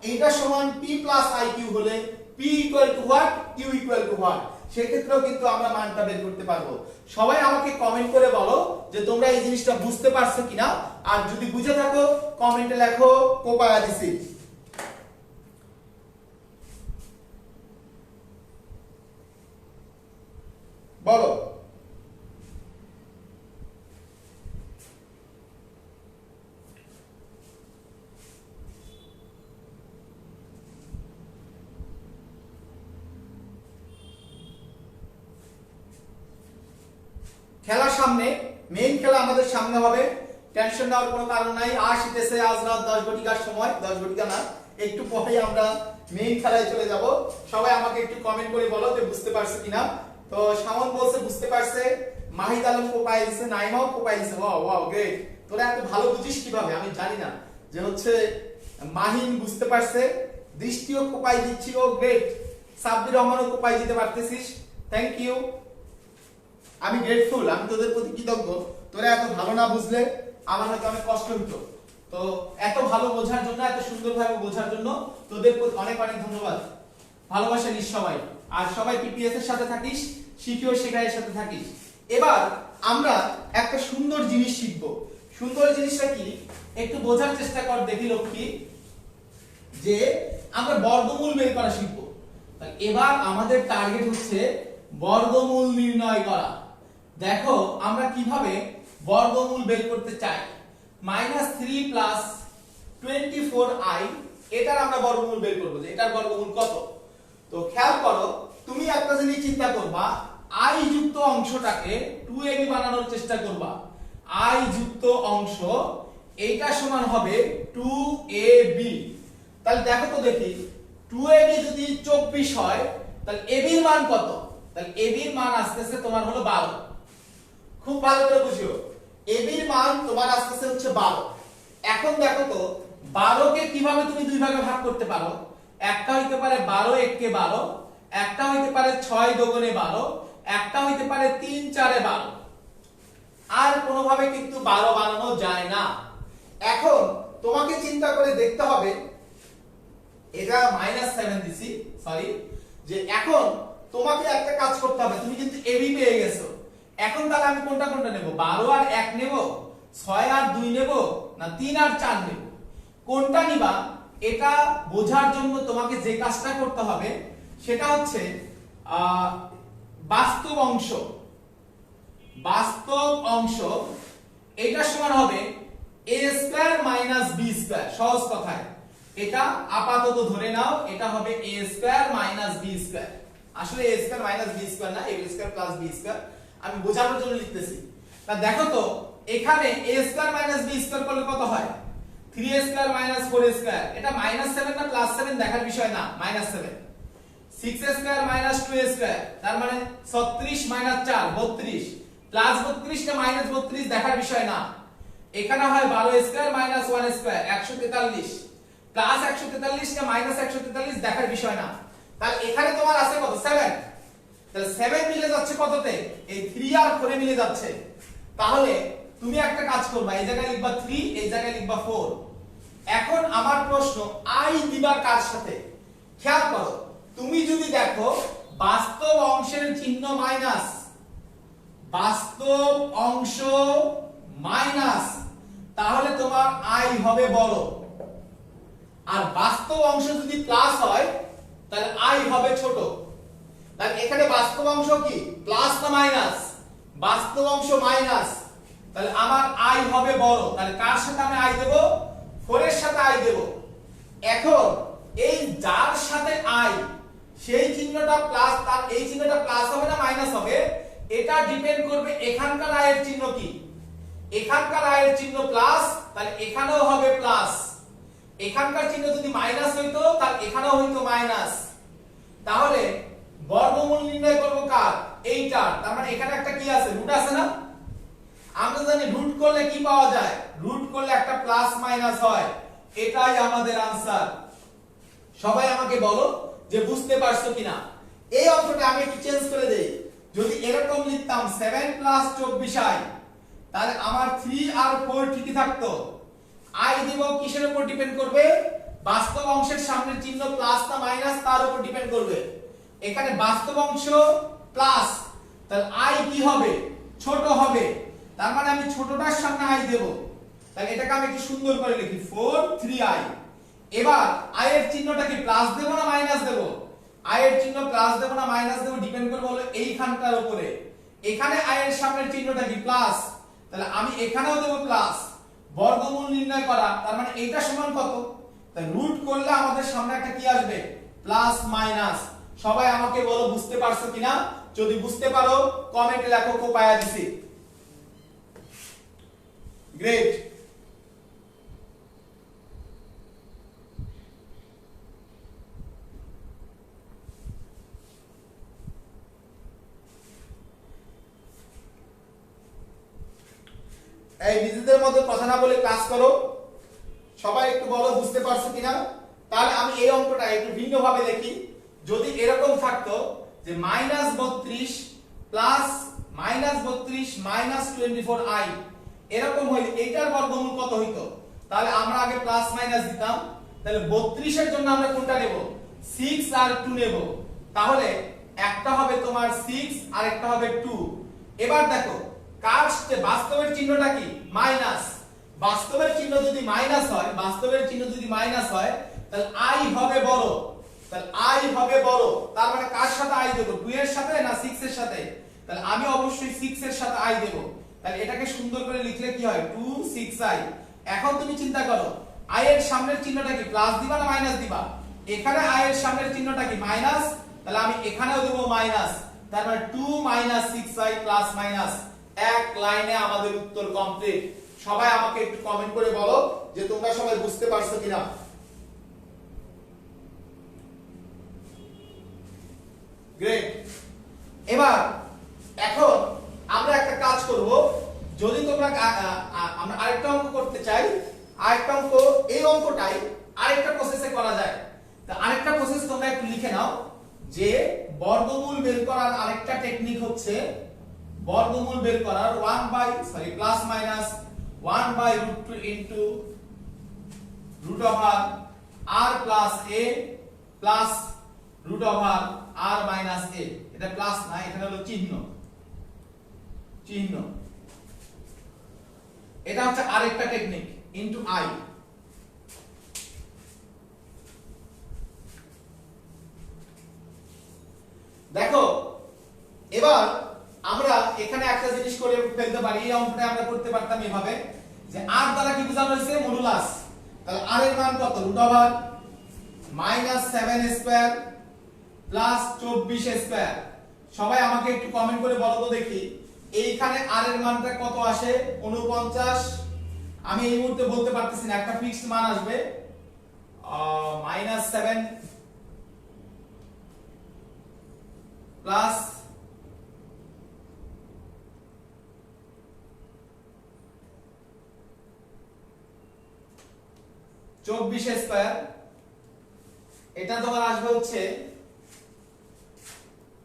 এইটা সমান p + iq হলে p = হোয়াট, q = হোয়াট। সেক্ষেত্রেও কিন্তু আমরা মানটা বের করতে পারবো। সবাই আমাকে কমেন্ট করে বলো যে তোমরা এই জিনিসটা বুঝতে পারছো কিনা, আর যদি বুঝে থাকো কমেন্টে লেখো কোপায়া দিছি। বলো। খেলার সামনে, মেইন খেলা আমাদের সামনে হবে, টেনশন নেওয়ার কোনো কারণ নাই। আসিতেছে আজ রাত 10 ঘটিকার সময়, 10 ঘটিকা না, একটু পরেই আমরা মেইন খেলায় চলে যাব। সবাই আমাকে একটু কমেন্ট করে বলো যে বুঝতে পারছো কিনা। তো সামন বলছে বুঝতে পারছে, মাহিদ আলম কোপাই দিছে, নাইমাও কোপাই দিছে। Wow wow great. তোরা এত ভালো বুঝিস কিভাবে আমি জানি না। যে হচ্ছে মাহিন বুঝতে পারছে, দৃষ্টিও কোপাই দিচ্ছি, ও গ্রেট। সাব্বির রহমানও কোপাই দিতে পারতেছিস, থ্যাংক ইউ। আমি গ্রেটফুল, আমি তোদের প্রতি কৃতজ্ঞ। তোরা এত ভালো না বুঝলে আমার হয়তো অনেক কষ্ট হতো। তো এত ভালো বোঝার জন্য, এত সুন্দরভাবে বোঝার জন্য তোদের প্রতি অনেক অনেক ধন্যবাদ। ভালোবাসা নিস সবাই, আর সবাই পিপিএস এর সাথে থাকিস, শিখিও শেখায়ের সাথে থাকিস। এবার আমরা একটা সুন্দর জিনিস শিখব। সুন্দর জিনিসটা কি একটু বোঝার চেষ্টা কর দেখি লক্ষ্মী, যে আমরা বর্গমূল বের করা শিখব। তাহলে এবার আমাদের টার্গেট হচ্ছে বর্গমূল নির্ণয় করা। দেখো আমরা কিভাবে বর্গমূল বের করতে চাই। -3 + 24i, এটার আমরা বর্গমূল বের করব যে এটার বর্গমূল কত। তো খেয়াল করো, তুমি একটা জিনিস চিন্তা করবা, i যুক্ত অংশটাকে 2ab বানানোর চেষ্টা করবা। i যুক্ত অংশ এইটা সমান হবে 2ab। তাহলে দেখো তো দেখি, 2ab যদি 24 হয় তাহলে ab এর মান কত? তাহলে ab এর মান আসতেছে তোমার হলো 12। খুব ভালো করে বুঝিও, ab এর মান তোমার আসতেছে হচ্ছে 12। এখন দেখো তো 12 কে কিভাবে তুমি দুই ভাগে ভাগ করতে পারো। একটা হইতে পারে 12 × 1 = 12, একটা হইতে পারে 6 × 2 = 12, একটা হইতে পারে 3 × 4 = 12। আর কোনো ভাবে কিন্তু 12 বানানো যায় না। এখন তোমাকে চিন্তা করে দেখতে হবে, এটা -7 দিছি, সরি, যে এখন তোমাকে একটা কাজ করতে হবে। তুমি কিন্তু ab পেয়ে গেছো, এখন তাহলে আমি কোনটা কোনটা নেব? 12 আর 1 নেব, 6 আর 2 নেব, না 3 আর 4 নেব? কোনটা নিবা এটা বোঝার জন্য তোমাকে যে কাজটা করতে হবে সেটা হচ্ছে বাস্তব অংশ। বাস্তব অংশ এটা সমান হবে a² - b²। সহজ কথায় এটা আপাতত ধরে নাও এটা হবে a square minus b square. আসলে a square minus b square না, a square plus b square, আমি বোঝানোর জন্য লিখতেছি। তা দেখো তো এখানে a square minus b square করলে কত হয়? 3a square minus 4a square. এটা -7 না +7 দেখার বিষয় না, -7। 6a square minus 2a square, তার মানে 36 মাইনাস 4 32, প্লাস 32 না মাইনাস 32 দেখার বিষয় না। এখানে হয় 12a square minus 1a square 143, plus 143 না মাইনাস 143 দেখার বিষয় না। তাহলে এখানে তোমার আছে কত? 7। তাহলে 7 মিলে যাচ্ছে কততে? এই 3 আর 4 এ মিলে যাচ্ছে। তাহলে তুমি একটা কাজ করবা, এই জায়গায় লিখবা 3, এই জায়গায় লিখবা 4। এখন আমার প্রশ্ন, আই দিবা কার সাথে? খেয়াল করো, তুমি যদি দেখো বাস্তব অংশের চিহ্ন মাইনাস, বাস্তব অংশ মাইনাস, তাহলে তোমার আই হবে বড়। আর বাস্তব অংশ যদি প্লাস হয় তাহলে আই হবে ছোট। তাহলে এখানে বাস্তব অংশ কি প্লাস না মাইনাস? বাস্তব অংশ মাইনাস, তাহলে আমার আই হবে বড়। তাহলে কার সাথে আমি আই দেব? 4 এর সাথে আই দেব। এখন এই যার সাথে আই, সেই চিহ্নটা প্লাস, তার এই চিহ্নটা প্লাস হবে না মাইনাস হবে, এটা ডিপেন্ড করবে এখানকার আয়ের চিহ্ন কি। এখানকার আয়ের চিহ্ন প্লাস, তাহলে এখানেও হবে প্লাস। এখানকার চিহ্ন যদি মাইনাস হইতো তাহলে এখানেও হইতো মাইনাস। তাহলে বর্গমূল নির্ণয় করব কার? এইটার। তার মানে এখানে একটা কি আছে? রুট আছে না? আমরা জানি রুট করলে কি পাওয়া যায়? রুট করলে একটা প্লাস মাইনাস হয়। এটাই আমাদের আনসার। সবাই আমাকে বলো যে বুঝতে পারছো কিনা। এই অঙ্কটা আমি একটু চেঞ্জ করে দেই। যদি এরকম লিখতাম 7 প্লাস 24i, তাহলে আমার 3 আর 4 ঠিকই থাকতো। আই দেব কিসের উপর ডিপেন্ড করবে? বাস্তব অংশের সামনের চিহ্ন প্লাস না মাইনাস তার উপর ডিপেন্ড করবে। এখানে বাস্তব অংশ প্লাস, তাহলে আই কি হবে? ছোট হবে। তার মানে আমি ছোটটার সামনে আই দেব। তাহলে এটাকে আমি একটু সুন্দর করে লিখি 4 3i। এবার আই এর চিহ্নটা কি প্লাস দেব না মাইনাস দেব? আই এর চিহ্ন প্লাস দেব না মাইনাস দেব ডিপেন্ড করবে হলো এইখানটার উপরে। এখানে আই এর সামনের চিহ্নটা কি প্লাস, তাহলে আমি এখানেও দেব প্লাস। বর্গমূল নির্ণয় করা, তার মানে এইটা সমান কত? তাই রুট করলে আমাদের সামনে একটা কি আসবে? Plus minus. সবাই আমাকে বলো বুঝতে পারছো কিনা। যদি বুঝতে পারো কমেন্টে লেখো কোপায়া দিছি। গ্রেট। এই নিজেদের মধ্যে কথা না বলে ক্লাস করো। সবাই একটু বলো বুঝতে পারছো কিনা। তাহলে আমি এই অঙ্কটা একটু ভিন্ন ভাবে দেখি। যদি এরকম থাকতো যে -32 প্লাস -32 মাইনাস 24i, এরকম হইলে এইটার বর্গমূল কত হইতো? তাহলে আমরা আগে প্লাস মাইনাস দিতাম। তাহলে 32 এর জন্য আমরা কোনটা নেব? 6 আর 2 নেব। তাহলে একটা হবে তোমার 6 আর একটা হবে 2। এবার দেখো কার বাস্তবের চিহ্নটা কি? মাইনাস। বাস্তবের চিহ্ন যদি মাইনাস হয়, বাস্তবের চিহ্ন যদি মাইনাস হয়, তাহলে i হবে বড়। তাহলে i হবে বড়, তার মানে কার সাথে i দেব? 2 এর সাথে না 6 এর সাথে? তাহলে আমি অবশ্যই 6 এর সাথে i দেব। তাহলে এটাকে সুন্দর করে লিখলে কি হয়? 2 6i। এখন তুমি চিন্তা করো i এর সামনের চিহ্নটা কি প্লাস দিবা না মাইনাস দিবা? এখানে i এর সামনের চিহ্নটা কি মাইনাস, তাহলে আমি এখানেও দেব মাইনাস। তার মানে 2 6i প্লাস মাইনাস। এক লাইনে আমাদের উত্তর কমপ্লিট। সবাই আমাকে একটু কমেন্ট করে বলো যে তোমরা সবাই বুঝতে পারছো কিনা। গ্রেট। এবার এখন আমরা একটা কাজ করব। যদি তোমরা আমরা আরেকটা অঙ্ক করতে চাই, আরেকটা অঙ্ক, এই অঙ্কটাই আরেকটা প্রসেসে করা যায়। তা আরেকটা প্রসেস তোমরা একটু লিখে নাও যে বর্গমূল বের করার আরেকটা টেকনিক হচ্ছে বর্গমূল বের করার plus minus 1/√2 into root over r plus a plus root over r minus a। এটা প্লাস না, এখানে হলো চিহ্ন। চিহ্ন এটা হচ্ছে আরেকটা টেকনিক ইনটু i। দেখো এবার আমরা এখানে একটা জিনিস করে ফেলতে পারি। এই অঙ্কটা আমরা করতে পারতাম এভাবে যে r দ্বারা কি বোঝানো হয়েছে? মডুলাস। তাহলে r এর মান কত root over -7 square plus 24 square. সবাই আমাকে একটু কমেন্ট করে বলো তো দেখি এইখানে r এর মানটা কত আসে 49। আমি এই মুহূর্তে বলতে পারতেছি না, একটা ফিক্সড মান আসবে -7 প্লাস 24 স্কয়ার, এটা তোমার আসবে হচ্ছে,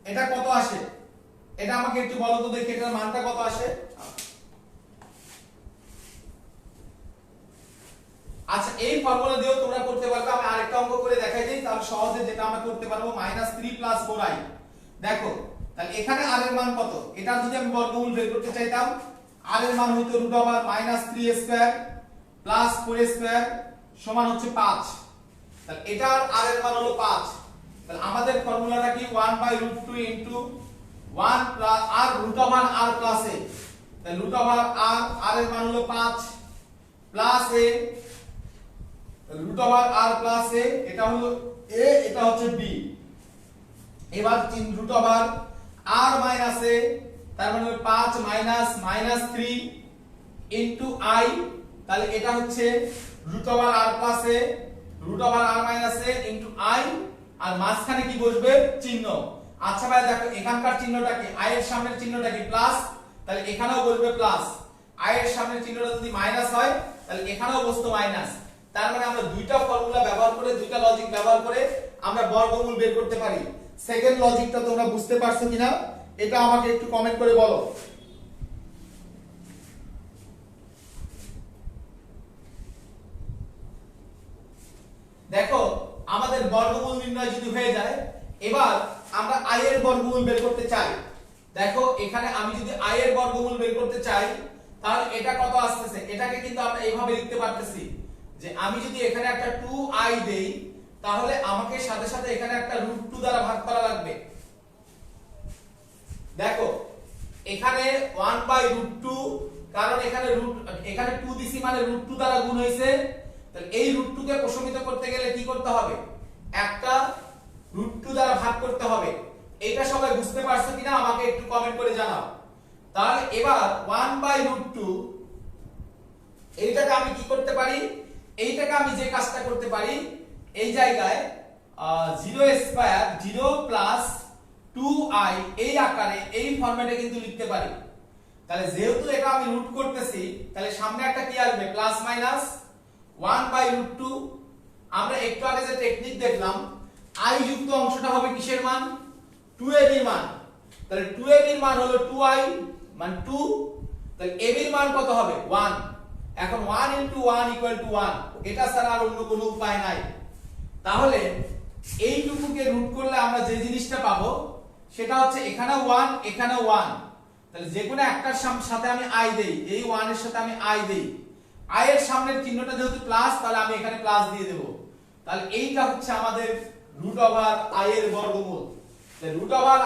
এটা কত আসে এটা আমাকে একটু বলো তো দেখি এটার মানটা কত আসে। আচ্ছা এই ফর্মুলা দিয়েও তোমরা করতে পারবে, আমি আরেকটা অঙ্ক করে দেখাই দিই তাহলে সহজে যেটা আমরা করতে পারবো -3 + 4i। দেখো তাহলে এখানে r এর মান কত, এটা যদি আমি বর্গমূল বের করতে চাইতাম r এর মান হইতো √3 স্কয়ার প্লাস 4 স্কয়ার সমান হচ্ছে 5। তাহলে এটার r এর মান হলো 5। তাহলে আমাদের ফর্মুলাটা কি 1/√2 into 1 plus r √r plus a। তাহলে √r এর মান হলো 5 plus a √r plus a, এটা হলো a এটা হচ্ছে b। এবার √r মাইনাস a, তার মানে 5 মাইনাস 3 ইনটু i। তাহলে এটা হচ্ছে √r plus a √r minus a into i, আর মাঝখানে কি বসবে চিহ্ন। আচ্ছা ভাই দেখো এখানকার চিহ্নটা কি, i এর সামনের চিহ্নটা কি প্লাস, তাহলে এখানেও বসবে প্লাস। i এর সামনের চিহ্নটা যদি মাইনাস হয় তাহলে এখানেও বসতো মাইনাস। তার মানে আমরা দুইটা ফর্মুলা ব্যবহার করে, দুইটা লজিক ব্যবহার করে আমরা বর্গমূল বের করতে পারি। সেকেন্ড লজিকটা তোমরা বুঝতে পারছো কিনা এটা আমাকে একটু কমেন্ট করে বলো। দেখো আমাদের বর্গমূল নির্ণয় যদি হয়ে যায়, এবার আমরা i এর বর্গমূল বের করতে চাই। দেখো এখানে আমি যদি i এর বর্গমূল বের করতে চাই তাহলে এটা কত আসতেছে, এটাকে কিন্তু আমরা এইভাবে লিখতে পারতেছি যে আমি যদি এখানে একটা 2i দেই তাহলে আমাকে সাথে সাথে এখানে একটা √2 দ্বারা ভাগ করা লাগবে। দেখো এখানে 1/√2, কারণ এখানে 2 দিছি মানে √2 দ্বারা গুণ হইছে। তাহলে এই √2 কে প্রশমিত করতে গেলে কি করতে হবে, একটা √2 দ্বারা ভাগ করতে হবে। এইটা সবাই বুঝতে পারছো কিনা আমাকে একটু কমেন্ট করে জানাও। তাহলে এবার 1/√2 এইটাকে আমি কি করতে পারি, এইটাকে আমি যে কাজটা করতে পারি এই জায়গায় 0 স্কয়ার 0 প্লাস 2i এই আকারে এই ফরম্যাটে কিন্তু লিখতে পারি। তাহলে যেহেতু এটা আমি রুট করতেছি তাহলে সামনে একটা কি আসবে প্লাস মাইনাস 1/√2। আমরা একটু আগে যে টেকনিক দেখলাম i যুক্ত অংশটা হবে কিসের মান, 2ab এর মান। তাহলে 2ab এর মান হলো 2i মান 2, তাহলে ab এর মান কত হবে 1। এখন 1 * 1 = 1, এটা ছাড়া আর অন্য কোনো উপায় নাই। তাহলে এইটুকুকে রুট করলে আমরা যে জিনিসটা পাবো সেটা হচ্ছে এখানেও 1 এখানেও 1। তাহলে যে কোনো একটার সাথে আমি i দেই, এই 1 এর সাথে আমি i দেই, i এর সামনের চিহ্নটা যেহেতু প্লাস তাহলে আমি এখানে প্লাস দিয়ে দেব। তাহলে এইটা হচ্ছে আমাদের √i এর বর্গমূল। তাহলে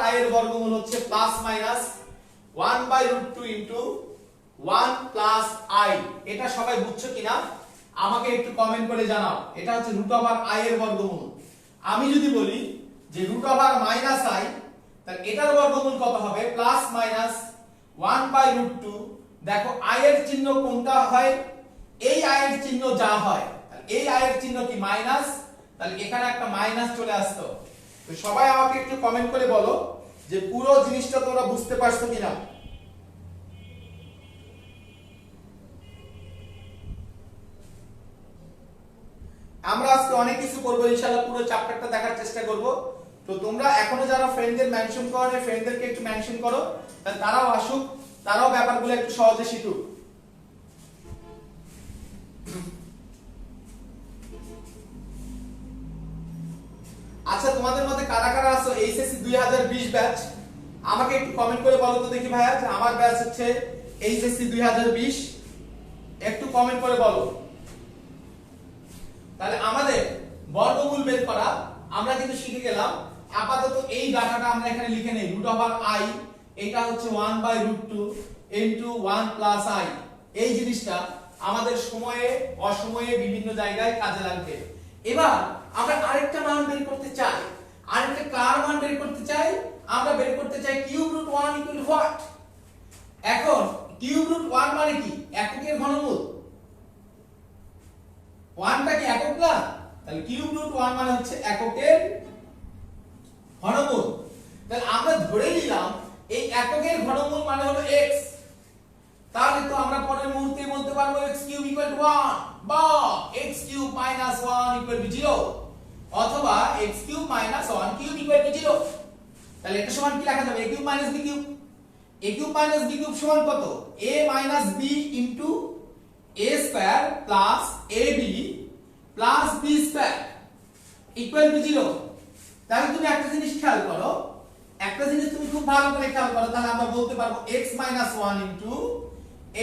√i এর বর্গমূল হচ্ছে plus minus 1/√2 into 1 plus i। এটা সবাই বুঝছো কিনা আমাকে একটু কমেন্ট করে জানাও। এটা হচ্ছে √i এর বর্গমূল। আমি যদি বলি যে √i, তাহলে এটার বর্গমূল কত হবে প্লাস মাইনাস 1/√2। দেখো i এর চিহ্ন কোনটা হয়, এই i এর চিহ্ন যা হয়, তাহলে এই i এর চিহ্ন কি মাইনাস, তাহলে এখানে একটা মাইনাস চলে আসতো। তো সবাই আমাকে একটু কমেন্ট করে বলো যে পুরো জিনিসটা তোমরা বুঝতে পারছো কিনা। আমরা আজকে অনেক কিছু করব ইনশাআল্লাহ, পুরো চ্যাপ্টারটা দেখার চেষ্টা করব। তো তোমরা এখনো যারা ফ্রেন্ডদের মেনশন করো না, ফ্রেন্ডদেরকে একটু মেনশন করো, তারাও আসুক, তারাও ব্যাপারগুলো একটু সহজে শিখুক। আচ্ছা তোমাদের মধ্যে কারা কারা আছো এইচএসসি 2020 ব্যাচ, আমাকে একটু কমেন্ট করে বলো তো দেখি ভাইয়া যে আমার ব্যাচ হচ্ছে এইচএসসি 2020, একটু কমেন্ট করে বলো। তাহলে আমাদের বর্গমূল বের করা আমরা কিন্তু শিখে গেলাম। আপাতত এই ডাটাটা আমরা এখানে লিখে নেই, √i এটা হচ্ছে 1/√2 ইনটু 1 প্লাস i। এই জিনিসটা আমাদের সময়ে অসময়ে বিভিন্ন জায়গায় কাজে লাগবে। এবার আমরা আরেকটা মান বের করতে চাই, আরেকটা কার মান বের করতে চাই, আমরা বের করতে চাই cube root 1 equal to what. এখন কিউব রুট 1 মানে কি? এককের ঘনমূল। 1টা কি একক না? তাহলে কিউব রুট 1 মানে হচ্ছে এককের ঘনমূল। তাহলে আমরা ধরে নিলাম এই এককের ঘনমূল মানে হলো x। তাহলে তো আমরা পরের মুহূর্তে বলতে পারবো x কিউব ইকুয়াল টু 1 বা x cube minus 1 equal two 0 অথবা x cube minus 1 cube equal to 0। তাহলে এটা সমান কি লেখা যাবে? a cube minus b cube. a cube minus b cube সমান কত? a minus b into a square plus ab plus b square equal to 0। তাহলে তুমি একটা জিনিস খেয়াল করো, একটা জিনিস তুমি খুব ভালো করে খেয়াল করো, তাহলে আমরা বলতে পারবো x minus 1 into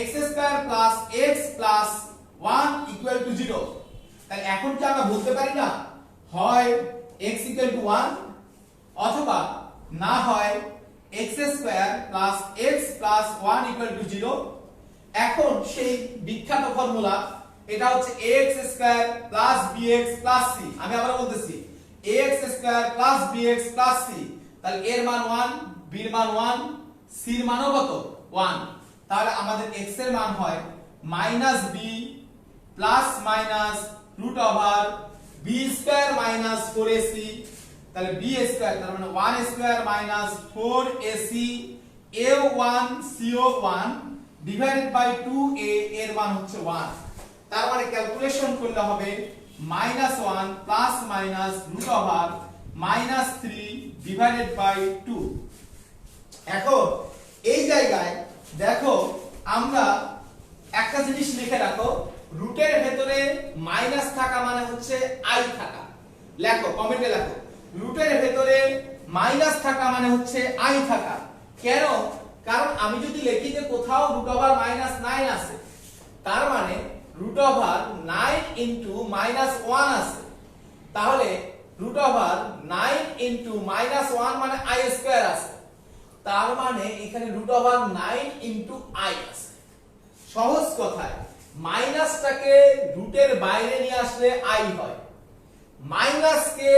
x square plus x plus 1 equal two 0। তাহলে এখন কি আমরা বলতে পারি না হয় x ইকুয়াল টু 1 অথবা না হয় x square plus x plus 1 equal two 0। এখন সেই বিখ্যাত ফর্মুলা, এটা হচ্ছে ax square plus bx plus c। আমি আবার বলতেছি ax square plus bx plus c। তাহলে এর মান 1, b এর মান 1, c এর মানও কত? 1। তাহলে আমাদের x এর মান হয় minus b plus minus root over b square minus 4ac। তাহলে b স্কয়ার তার মানে 1 square minus 4ac a1 co1 divided by 2a এর মান হচ্ছে 1। তার মানে ক্যালকুলেশন করলে হবে minus 1 plus minus root over minus 3 divided by 2। এখন এই জায়গায় দেখো আমরা একটা জিনিস লিখে রাখো, রুটের ভেতরে মাইনাস থাকা মানে হচ্ছে i থাকা। লেখো, কমেন্টে লেখো, রুটের ভেতরে মাইনাস থাকা মানে হচ্ছে i থাকা। কেন? কারণ আমি যদি লিখি যে কোথাও রুট ওভার মাইনাস 9 আছে, তার মানে রুট ওভার 9 ইনটু মাইনাস 1 আছে, তাহলে রুট ওভার 9 ইনটু মাইনাস 1 মানে i স্কয়ার আছে। তার মানে এখানে রুট ওভার 9 ইনটু i আছে। সহজ কথায় মাইনাসটাকে রুটের বাইরে নিয়ে আসলে i হয়, মাইনাসকে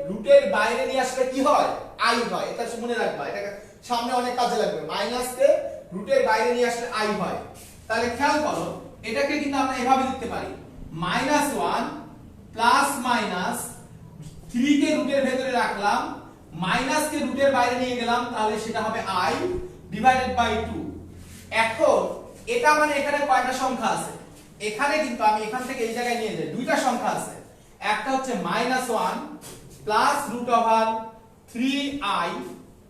রুটের বাইরে নিয়ে আসলে কি হয়? i হয়। এটা মনে রাখবা, এটা সামনে অনেক কাজে লাগবে। মাইনাসকে রুটের বাইরে নিয়ে আসলে i হয়। তাহলে খেয়াল করো, এটাকে কিন্তু আমরা এভাবে লিখতে পারি মাইনাস 1 প্লাস মাইনাস 3 কে রুটের ভেতরে রাখলাম, মাইনাসকে রুটের বাইরে নিয়ে গেলাম, তাহলে সেটা হবে i ডিভাইডেড বাই 2। এখন এটা মানে এখানে কয়টা সংখ্যা আছে? এখানে কিন্তু আমি এখান থেকে এই জায়গায় নিয়ে যাই, দুইটা সংখ্যা আছে। একটা হচ্ছে minus 1 plus root over 3i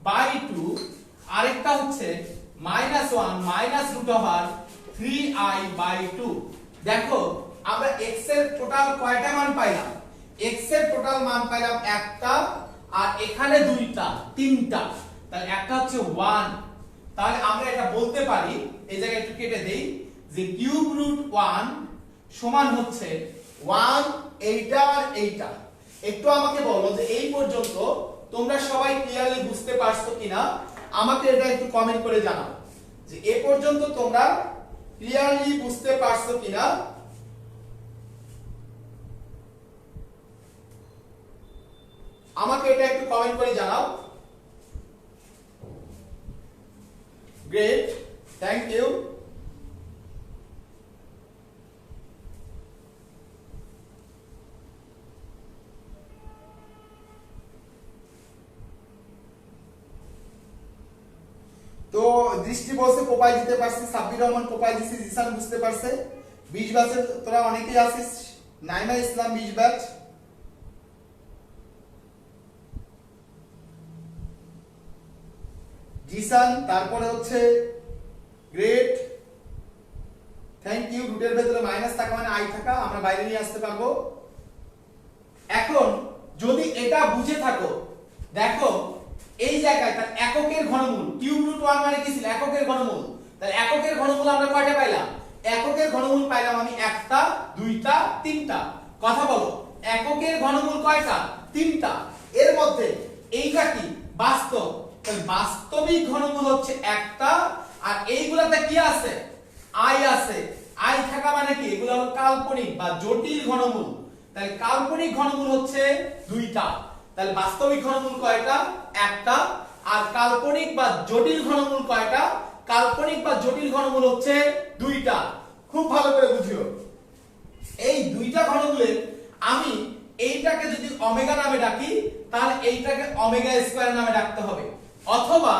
by 2, আরেকটা হচ্ছে minus 1 minus root over 3i by 2। দেখো আমরা x এর টোটাল কয়টা মান পাইলাম? x এর টোটাল মান পাইলাম একটা, আর এখানে দুইটা, তিনটা। তাহলে একটা হচ্ছে 1। তাহলে আমরা এটা বলতে পারি, এই জায়গায় একটু কেটে দেই, যে কিউব রুট 1 সমান হচ্ছে 1 এইটা আর এইটা। একটু আমাকে বলো যে এই পর্যন্ত তোমরা সবাই ক্লিয়ারলি বুঝতে পারছো কিনা? আমাকে এটা একটু কমেন্ট করে জানাও যে এ পর্যন্ত তোমরা ক্লিয়ারলি বুঝতে পারছো কিনা। আমাকে এটা একটু কমেন্ট করে জানাও। Great, thank you. তো দৃষ্টি বলছে কোপাই দিতে পারছি, সাব্বির রহমান কোপাই দিছি, জিসান বুঝতে পারছে। 20 ব্যাচের তোরা অনেকেই আছিস, নাইমা ইসলাম 20 ব্যাচ। জিসান, তারপরে হচ্ছে গ্রেট, থ্যাংক ইউ। রুটের ভেতরে মাইনাস থাকা মানে i থাকা, আমরা বাইরে নিয়ে আসতে পারবো। এখন যদি এটা বুঝে থাকো, দেখো এই জায়গায় তার এককের ঘনমূল, কিউব রুট 1 মানে কি ছিল? এককের ঘনমূল। তাহলে এককের ঘনমূল আমরা কয়টা পাইলাম? এককের ঘনমূল পাইলাম আমি একটা, দুইটা, তিনটা। কথা বলো, এককের ঘনমূল কয়টা? তিনটা। এর মধ্যে এইটা কি? বাস্তব। তাহলে বাস্তবিক ঘনমূল হচ্ছে একটা, আর এইগুলাতে কি আছে? i আছে। আই থাকা মানে কি, এগুলো হলো কাল্পনিক বা জটিল ঘনমূল। তাহলে কাল্পনিক ঘনমূল হচ্ছে দুইটা, তাহলে বাস্তবিক ঘনমূল কয়টা, একটা। আর কাল্পনিক বা জটিল ঘনমূল কয়টা, কাল্পনিক বা জটিল ঘনমূল হচ্ছে দুইটা। খুব ভালো করে বুঝিও, এই দুইটা ঘনমূলের আমি এইটাকে যদি ওমেগা নামে ডাকি তাহলে এইটাকে ওমেগা স্কয়ার নামে ডাকতে হবে, অথবা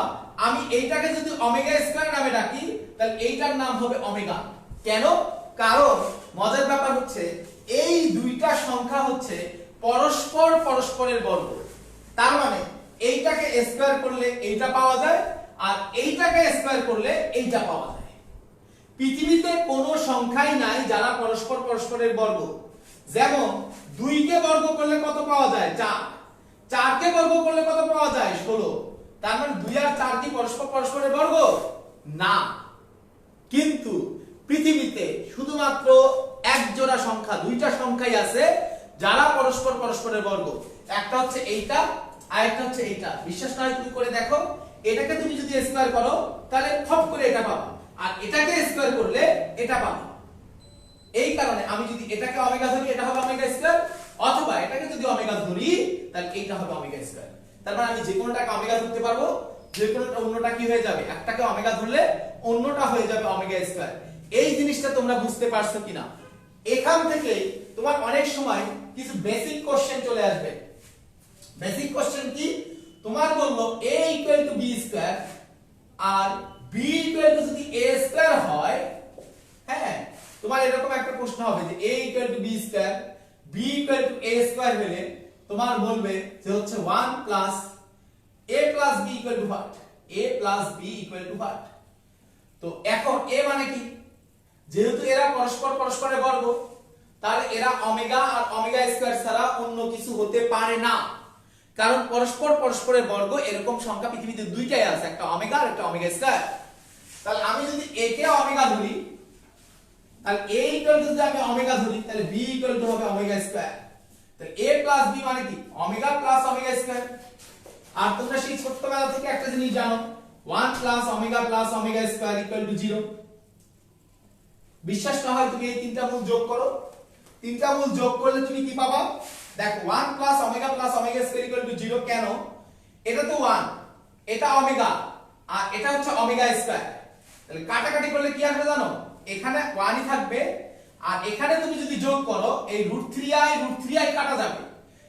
আমি এইটাকে যদি ওমেগা স্কয়ার নামে ডাকি তাহলে এইটার নাম হবে ওমেগা। কেন? কারণ মজার ব্যাপার হচ্ছে এই দুইটা সংখ্যা হচ্ছে পরস্পর পরস্পরের বর্গ। তার মানে এইটাকে স্কয়ার করলে এইটা পাওয়া যায়, আর এইটাকে স্কয়ার করলে এইটা পাওয়া যায়। পৃথিবীতে কোনো সংখ্যাই নাই যারা পরস্পর পরস্পরের বর্গ। যেমন 2 কে বর্গ করলে কত পাওয়া যায়, 4। 4 কে বর্গ করলে কত পাওয়া যায়, 16। তার মানে 2 আর 4 কি পরস্পর পরস্পরের বর্গ না। কিন্তু পৃথিবীতে শুধুমাত্র এক জোড়া সংখ্যা, দুইটা সংখ্যাই আছে যারা পরস্পর পরস্পরের বর্গ। একটা হচ্ছে এইটা আর একটা হচ্ছে এইটা। বিশ্বাস না হয় তুমি করে দেখো, এটাকে তুমি যদি স্কয়ার করো তাহলে খপ করে এটা পাবা, আর এটাকে স্কয়ার করলে এটা পাবা। এই কারণে আমি যদি এটাকে ওমেগা ধরি এটা হবে ওমেগা স্কয়ার, অথবা এটাকে যদি ওমেগা ধরি তাহলে এইটা হবে ওমেগা স্কয়ার। তার মানে আমি যে কোনোটাকে ওমেগা ধরতে পারবো, যে কোনোটা অন্যটা কি হয়ে যাবে, একটাকে ওমেগা ধরলে অন্যটা হয়ে যাবে ওমেগা স্কয়ার। এই জিনিসটা তোমরা বুঝতে পারছো কিনা? এখান থেকে তোমার অনেক সময় কিছু বেসিক কোশ্চেন চলে আসবে। বেসিক কোশ্চেন কি, তোমার বললো a equal to b square আর b ইকুয়াল টু যদি a স্কয়ার হয়, হ্যাঁ তোমার এরকম একটা প্রশ্ন হবে যে a equal to b square b equal to a square হলে তোমার বলবে যে হচ্ছে 1 plus a plus b equal to what, a plus b equal to what. তো এখন a মানে কি, যেহেতু এরা পরস্পর পরস্পরের বর্গ তাহলে এরা ওমেগা আর ওমেগা স্কয়ার ছাড়া অন্য কিছু হতে পারে না। কারণ পরস্পর পরস্পরের বর্গ এরকম সংখ্যা পৃথিবীতে দুইটাই আছে, একটা ওমেগা আর একটা ওমেগা স্কয়ার। তাহলে আমি যদি a কে ওমেগা ধরি তাহলে a ইকুয়াল টু যদি আমি ওমেগা ধরি তাহলে b ইকুয়াল টু হবে ওমেগা স্কয়ার। তাহলে a প্লাস b মানে কি, ওমেগা প্লাস ওমেগা স্কয়ার। আর তোমরা সেই ছোটবেলা থেকে একটা জিনিস জানো, 1 plus omega plus omega square equal to 0। বিশ্বাস না হয় তুমি এই তিনটা মূল যোগ করো, তিনটা মূল যোগ করলে তুমি কি পাবা, দেখো 1 plus omega square equal to 0। কেন? এটা তো 1, এটা ওমেগা আর এটা হচ্ছে ওমেগা স্কয়ার। তাহলে কাটাকাটি করলে কি আসবে জানো, এখানে 1 ই থাকবে, আর এখানে তুমি যদি যোগ করো এই √3i কাটা যাবে।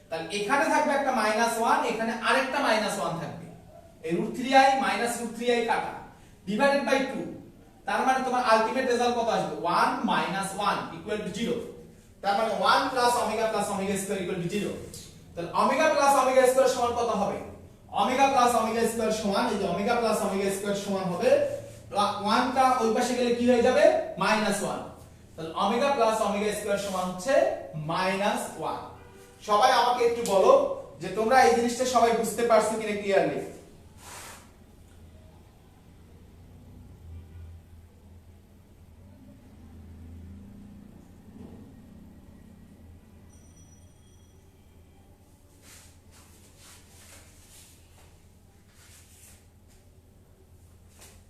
তাহলে এখানে থাকবে একটা -1, এখানে আরেকটা -1 থাকবে। এই √3i মাইনাস √3i কাটা ডিভাইডেড বাই 2। তার মানে তোমার আলটিমেট রেজাল্ট কত আসবে, 1 - 1 ইকুয়াল টু 0। তার মানে 1 plus omega square equal to 0। তাহলে ওমেগা প্লাস ওমেগা স্কয়ার সমান কত হবে, ওমেগা প্লাস ওমেগা স্কয়ার সমান, এই যে ওমেগা প্লাস ওমেগা স্কয়ার সমান হবে 1 টা ওই পাশে গেলে কি হয়ে যাবে, -1। তাহলে ওমেগা প্লাস ওমেগা স্কয়ার সমান হচ্ছে -1। সবাই আমাকে একটু বলো যে তোমরা এই জিনিসটা সবাই বুঝতে পারছো কিনা ক্লিয়ারলি।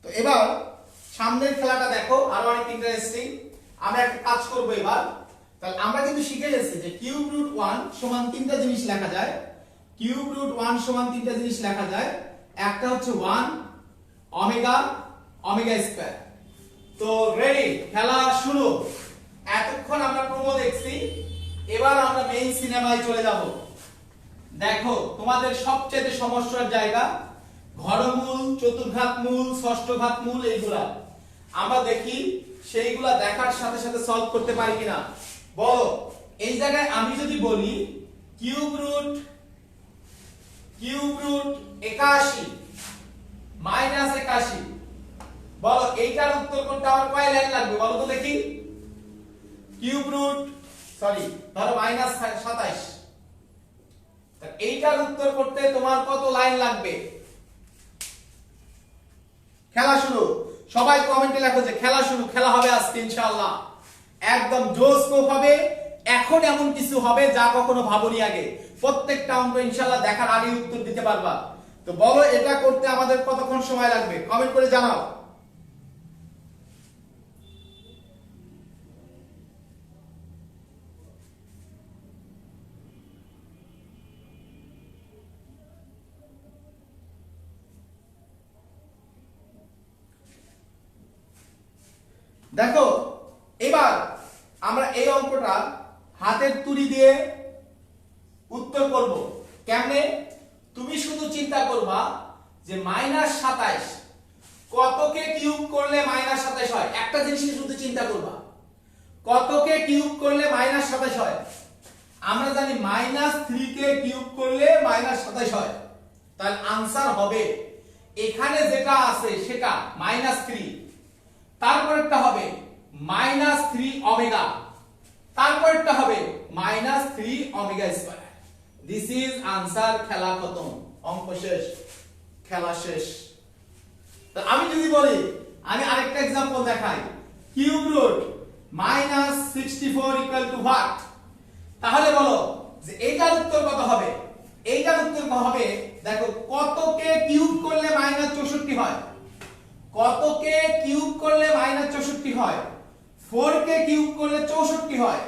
তো এবার সামনের খেলাটা দেখো, আরো অনেক ইন্টারেস্টিং। আমরা একটা কাজ করব এবার। তাহলে আমরা কিন্তু শিখে গেছি যে কিউব রুট 1 সমান তিনটা জিনিস লেখা যায়। কিউব রুট 1 সমান তিনটা জিনিস লেখা যায়, একটা হচ্ছে 1 ওমেগা ওমেগা স্কয়ার। তো রেডি, খেলা শুরু। এতক্ষণ আমরা প্রোমো দেখছি, এবার আমরা মেইন সিনেমায় চলে যাব। দেখো তোমাদের সবচেয়ে সমস্যার জায়গা ঘনমূল, চতুর্ঘাতমূল, ষষ্ঠঘাতমূল, এইগুলা আমরা দেখি, সেইগুলা দেখার সাথে সাথে সলভ করতে পারি কিনা বলো। এই জায়গায় আমি যদি বলি কিউব রুট 81 মাইনাস 81, বলো এইটার উত্তর করতে আমার কয় লাইন লাগবে বলো তো দেখি। কিউব রুট ধরো -27, এইটার উত্তর করতে তোমার কত লাইন লাগবে? খেলা শুরু। সবাই কমেন্টে লেখো যে খেলা শুরু, খেলা হবে আজকে ইনশাআল্লাহ, একদম জোশপূর্ণ হবে। এখন এমন কিছু হবে যা কখনো ভাবনি আগে। প্রত্যেকটা অঙ্ক ইনশাআল্লাহ দেখার আগে উত্তর দিতে পারবা। তো বলো এটা করতে আমাদের কতক্ষণ সময় লাগবে, কমেন্ট করে জানাও। দেখো এবার আমরা এই অঙ্কটা হাতের তুলি দিয়ে উত্তর করব। কেমনে? তুমি শুধু চিন্তা করবা যে -27 কতকে কিউব করলে -27 হয়। একটা জিনিস শুধু চিন্তা করবা, কতকে কিউব করলে -27 হয়। আমরা জানি -3 কে কিউব করলে -27 হয়। তাহলে आंसर হবে এখানে যেটা আছে সেটা -3, তারপরেরটা হবে -3 ওমেগা, তারপরেরটা হবে -3 omega square. This is answer. খেলা খতম, অঙ্ক শেষ, খেলা শেষ। তো আমি যদি বলি, আমি আরেকটা एग्जांपल দেখাই, cube root -64 equal to what? তাহলে বলো যে এইটার উত্তর কত হবে? এইটার উত্তর কত হবে? দেখো কতকে কিউব করলে -64 হয়, কতকে কিউব করলে -64 হয়, 4 কে কিউব করলে 64 হয়,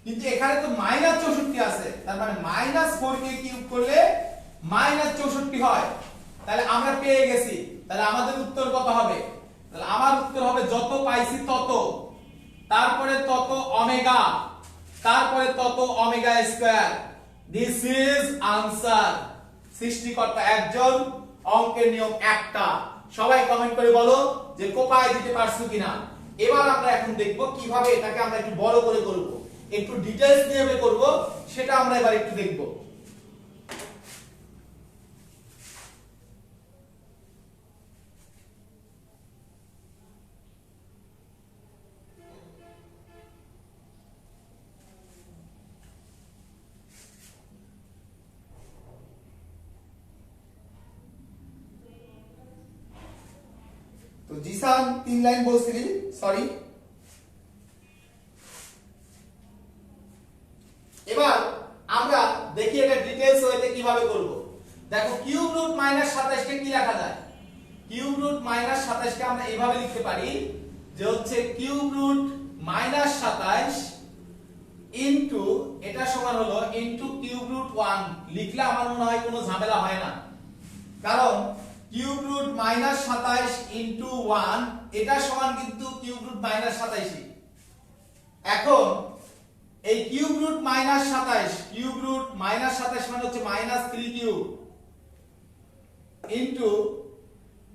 কিন্তু এখানে তো -64 আছে, তার মানে -4 কে কিউব করলে -64 হয়। তাহলে আমরা পেয়ে গেছি। তাহলে আমাদের উত্তর কত হবে? তাহলে আমার উত্তর হবে যত পাইছি তত, তারপরে তত ওমেগা, তারপরে তত omega square. This is answer. সৃষ্টিকর্তা একজন, অঙ্কের নিয়ম একটা। সবাই কমেন্ট করে বলো যে কোপায় দিতে পারছো কিনা। এবার আমরা এখন দেখব কিভাবে এটাকে আমরা একটু বড় করে করব, একটু ডিটেইলস নিয়ে করব, সেটা আমরা এবার একটু দেখব। তো জিসান 3 লাইন বলছিলি, সরি। এবার আমরা দেখি এটা ডিটেইলস হইতে কিভাবে করব। দেখো কিউব রুট -27 কে কি লেখা যায়? কিউব রুট -27 কে আমরা এইভাবে লিখতে পারি যে হচ্ছে কিউব রুট -27 ইনটু, এটা সমান হলো ইনটু কিউব রুট 1। লিখলে আমার মনে হয় কোনো ঝামেলা হয় না, কারণ কিউব রুট -27 ইনটু 1 এটা সমান কিন্তু কিউব রুট -27। এখন এই কিউব রুট -27, কিউব রুট -27 মানে হচ্ছে -3 কিউব ইনটু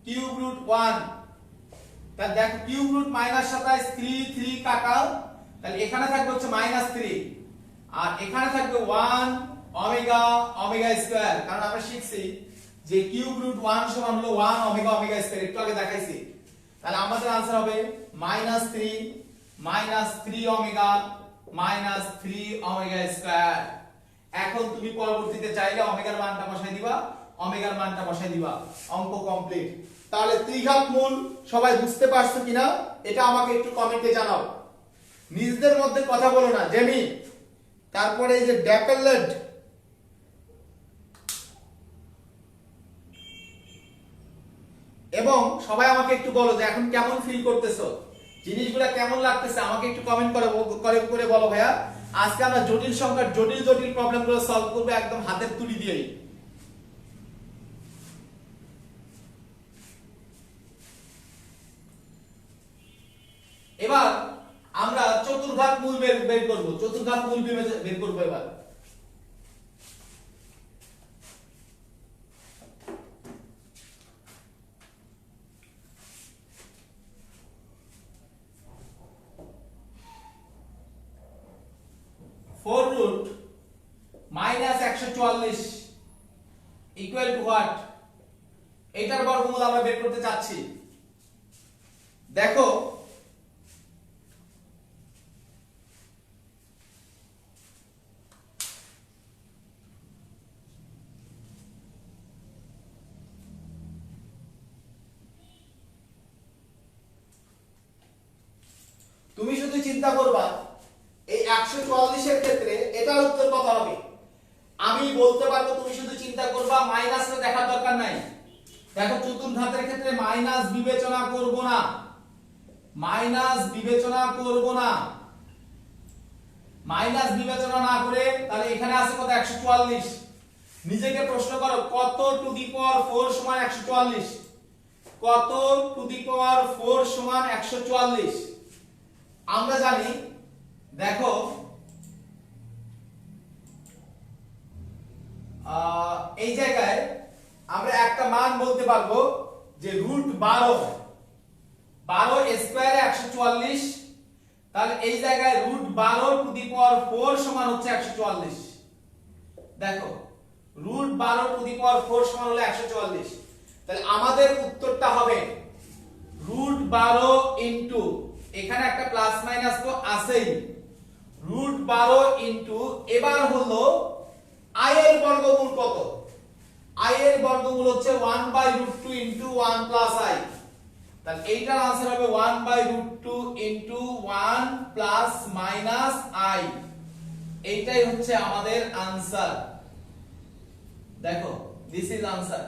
কিউব রুট 1। তাহলে দেখো কিউব রুট -27 3 3 কাটাও, তাহলে এখানে থাকবে হচ্ছে -3, আর এখানে থাকবে 1 ওমেগা ওমেগা স্কয়ার। কারণ আমরা শিখছি যে কিউব রুট 1 সমান হলো 1 ওমেগা ওমেগা স্কয়ার, একটু আগে দেখাইছি। তাহলে আমাদের आंसर হবে -3 ওমেগা -3 ওমেগা স্কয়ার। এখন তুমি পরবর্তীতে চাইলে ওমেগার মানটা বসাই দিবা, ওমেগার মানটা বসাই দিবা, অঙ্ক কমপ্লিট। তাহলে ত্রিঘাত মূল সবাই বুঝতে পারছো কিনা এটা আমাকে একটু কমেন্টে জানাও। নিজেদের মধ্যে কথা বলো না, জেমি, তারপরে এই যে ড্যাপেলেট, এবং সবাই আমাকে একটু বলো যে এখন কেমন ফিল করতেছো, জিনিসগুলো কেমন লাগতেছে, আমাকে একটু কমেন্ট করে বলো ভাইয়া। আজকে আমরা জটিল সংখ্যার জটিল জটিল প্রবলেমগুলো সলভ করব একদম হাতের তুলি দিয়েই। এবার আমরা চতুর্ঘাত মূল বের করব, চতুর্ঘাত মূল বের করব এবার। Four root -144 equal to what? এটার বর্গমূল আমরা বের করতে চাচ্ছি। দেখো তুমি শুধু চিন্তা করবা এই 144 এর ক্ষেত্রে এটার উত্তর কত হবে। আমি বলতে পারবো, তুমি শুধু চিন্তা করবা, মাইনাসটা দেখার দরকার নাই। দেখো চতুর্ঘাতের ক্ষেত্রে মাইনাস বিবেচনা করব না, মাইনাস বিবেচনা করব না। মাইনাস বিবেচনা না করে তাহলে এখানে আছে কত? 144। নিজেকে প্রশ্ন করো কত টু দি পাওয়ার 4 সমান 144? কত টু দি পাওয়ার 4 সমান 144? আমরা জানি, দেখো এই জায়গায় আমরা একটা মান বলতে পারবো যে রুট 12 স্কয়ারে 144, তাহলে এই জায়গায় রুট 12 টু দি পাওয়ার 4 সমান হচ্ছে 144। দেখো রুট 12 টু দি পাওয়ার 4 সমান হলো 144, তাহলে আমাদের উত্তরটা হবে রুট 12 ইনটু, এখানে একটা প্লাস মাইনাস তো আছেই, রুট 12 ইনটু এবার হলো i এর বর্গমূল কত? i এর বর্গমূল হচ্ছে 1/√2 ইনটু 1 প্লাস i, তাহলে এইটার आंसर হবে 1/√2 ইনটু 1 প্লাস মাইনাস i, এইটাই হচ্ছে আমাদের आंसर। দেখো দিস ইজ आंसर।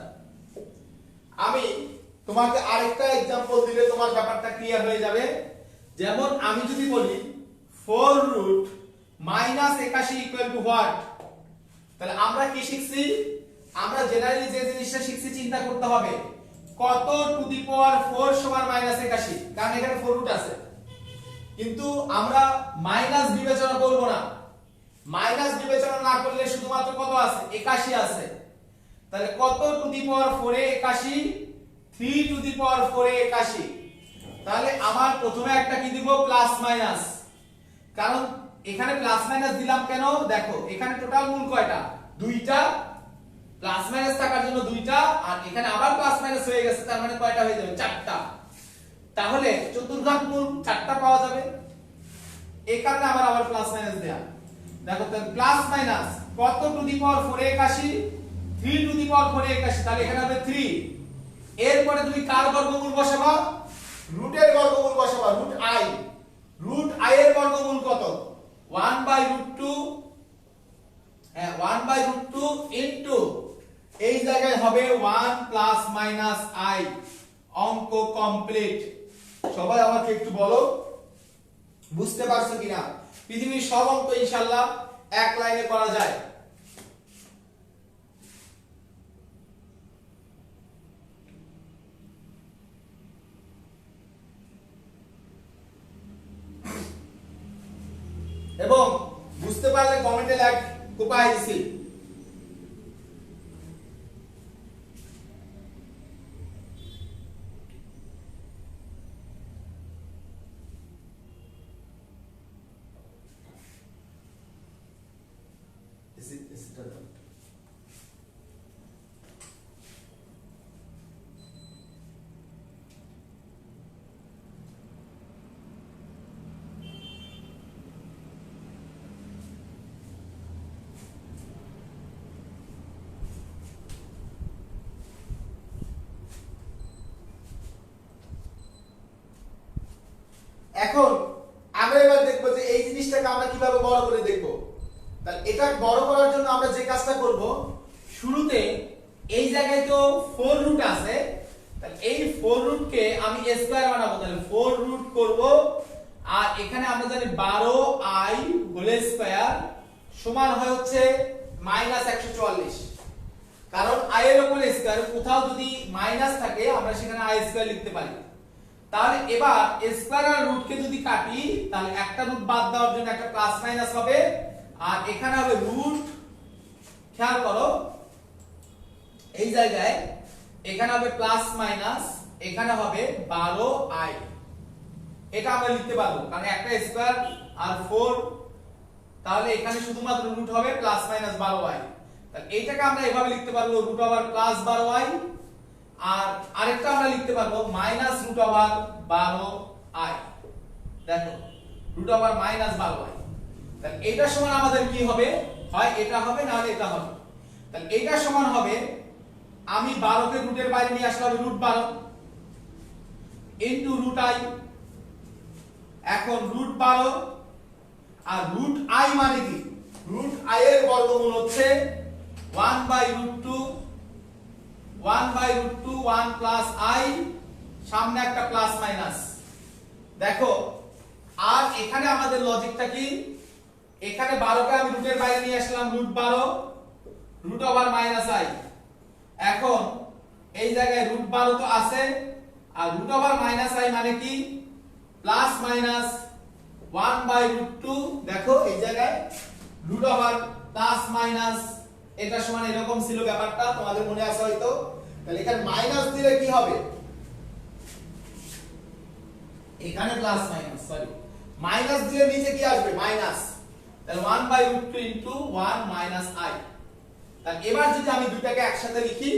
আমি তোমাকে আরেকটা एग्जांपल দিলে তোমার ব্যাপারটা ক্লিয়ার হয়ে যাবে। যেমন আমি যদি বলি 4 root minus 81 equal to what, তাহলে আমরা কি শিখছি? আমরা জেনারেলি যে জিনিসটা শিখছি চিন্তা করতে হবে কত টু দি পাওয়ার 4 সমান মাইনাস 81, কারণ এখানে 4 রুট আছে। কিন্তু আমরা মাইনাস বিবেচনা করব না, মাইনাস বিবেচনা না করলে শুধুমাত্র কত আছে? 81 আছে। তাহলে কত টু দি পাওয়ার 4 এ 81? 3 টু দি পাওয়ার 4 এ 81। তাহলে আমার প্রথমে একটা কি দিব? প্লাস মাইনাস, কারণ এখানে প্লাস মাইনাস দিলাম কেন? দেখো এখানে টোটাল মূল কয়টা? দুইটা, প্লাস মাইনাস থাকার জন্য দুইটা, আর এখানে আবার প্লাস মাইনাস হয়ে গেছে, তার মানে কয়টা হয়ে যাবে? চারটা। তাহলে চতুর্ঘাত মূল চারটা পাওয়া যাবে, এই কারণে আবার প্লাস মাইনাস দেয়া। দেখো তাহলে প্লাস মাইনাস কত টু দি পাওয়ার 4 এ 81? 3 টু দি পাওয়ার 4 এ 81, তাহলে এখানে হবে 3। এরপরে তুমি কার বর্গমূল বসাবা? রুটের বর্গমূল বসাবা, রুট i। রুট i এর বর্গমূল কত? 1/√2, হ্যাঁ 1/√2 ইনটু এই জায়গায় হবে 1 প্লাস মাইনাস i। অঙ্ক কমপ্লিট। সবাই আমাকে একটু বলো বুঝতে পারছো কিনা? পৃথিবীর সব অঙ্ক ইনশাআল্লাহ এক লাইনে করা যায়। এবং বুঝতে পারলে কমেন্টে লেখ কোপায় দিছি। এখন আমরা এবার দেখব যে এই জিনিসটাকে আমরা কিভাবে বড় করে দেখব। তাহলে এটা বড় করার জন্য আমরা যে কাজটা করব, শুরুতে এই জায়গায় তো 4 রুট আছে, তাহলে এই 4 রুটকে আমি স্কয়ার বানাবো। তাহলে 4 রুট করব, আর এখানে আমরা জানি 12i হোল স্কয়ার সমান হয় হচ্ছে মাইনাস 144, কারণ i এর উপর স্কয়ার, কোথাও যদি মাইনাস থাকে আমরা সেখানে i স্কয়ার লিখতে পারি। তাহলে এবার স্কয়ার আর রুটকে যদি কাটি, তাহলে একটা রুট বাদ দেওয়ার জন্য একটা প্লাস মাইনাস হবে, আর এখানে হবে রুট, খেয়াল করো এই জায়গায় এখানে হবে প্লাস মাইনাস, এখানে হবে 12i। এটা আমরা লিখতে পারবো কারণ একটা স্কয়ার আর 4, তাহলে এখানে শুধুমাত্র রুট হবে প্লাস মাইনাস 12i। তাহলে এইটাকে আমরা এভাবে লিখতে পারবো রুট ওভার প্লাস 12i, আর আরেকটা আমরা লিখতে পারবো মাইনাস রুট ওভার 12i। দেখো রুট ওভার মাইনাস 12i, তাহলে এটা সমান আমাদের কি হবে? হয় এটা হবে না হলে এটা হবে। তাহলে এটা সমান হবে, আমি 12 কে রুটের বাইরে নিয়ে আসলে হবে রুট 12 ইনটু রুট i। এখন রুট 12 আর রুট i মানে কি? রুট i এর বর্গমূল হচ্ছে 1/√2, 1/√2 1 প্লাস i, সামনে একটা প্লাস মাইনাস। দেখো আর এখানে আমাদের লজিকটা কি? এখানে 12 কে আমি রুটের বাইরে নিয়ে আসলাম, root 12 root over minus i। এখন এই জায়গায় রুট 12 তো আছে, আর রুট ওভার মাইনাস i মানে কি? প্লাস মাইনাস 1/√2 দেখো এই জায়গায় রুট ওভার প্লাস মাইনাস এটা সমান এরকম ছিল ব্যাপারটা তোমাদের মনে আছে হয়তো। তাহলে এখানে মাইনাস দিলে কি হবে, এখানে প্লাস মাইনাস সরি মাইনাস দিলে নিচে কি আসবে মাইনাস, তাহলে 1/√2 ইনটু 1 মাইনাস i। তাহলে এবার যদি আমি দুটাকে একসাথে লিখি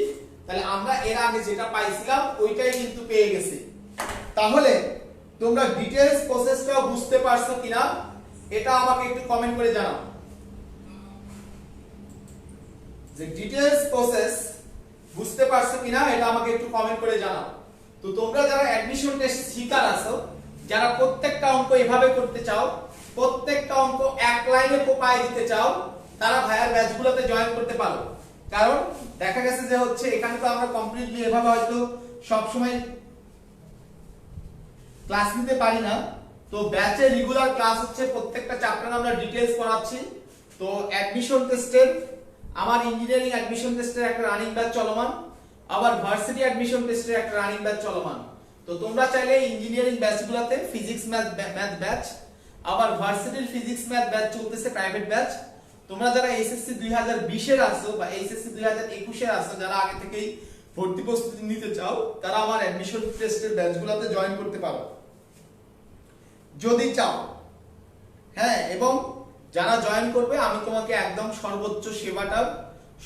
তাহলে আমরা এর আগে যেটা পাইছিলাম ওইটাই কিন্তু পেয়ে গেছি। তাহলে তোমরা ডিটেইলস প্রসেসটা বুঝতে পারছো কিনা এটা আমাকে একটু কমেন্ট করে জানাও, যে ডিটেইলস প্রসেস বুঝতে পারছো কিনা এটা আমাকে একটু কমেন্ট করে জানাও। তো তোমরা যারা অ্যাডমিশন টেস্ট শিকার আছো, যারা প্রত্যেকটা অঙ্ক এভাবে করতে চাও, প্রত্যেকটা অঙ্ক এক লাইনে কোপায় দিতে চাও, তারা ভাইয়ার ব্যাচগুলোতে জয়েন করতে পারো। কারণ দেখা গেছে যে হচ্ছে এখানে তো আমরা কমপ্লিটলি এভাবে হয়তো সব সময় ক্লাস নিতে পারি না। তো ব্যাচে রেগুলার ক্লাস হচ্ছে, প্রত্যেকটা চ্যাপ্টার আমরা ডিটেইলস পড়াচ্ছি। তো অ্যাডমিশন টেস্টের আমার ইঞ্জিনিয়ারিং অ্যাডমিশন টেস্টের একটা রানিং ব্যাচ চলমান, আবার ভার্সিটি অ্যাডমিশন টেস্টের একটা রানিং ব্যাচ চলমান। তো তোমরা চাইলে ইঞ্জিনিয়ারিং ব্যাচগুলোতে ফিজিক্স ম্যাথ ব্যাচ, আবার ভার্সিটির ফিজিক্স ম্যাথ ব্যাচ চলতেছে প্রাইভেট ব্যাচ। তোমরা যারা এইচএসসি 2020 এর আছো বা এইচএসসি 2021 এর আছো, যারা আগে থেকেই ভর্তি প্রস্তুতি নিতে চাও, তারা আমার অ্যাডমিশন টেস্টের ব্যাচগুলোতে জয়েন করতে পারো যদি চাও। হ্যাঁ, এবং যারা জয়েন করবে আমি তোমাকে একদম সর্বোচ্চ সেবাটা,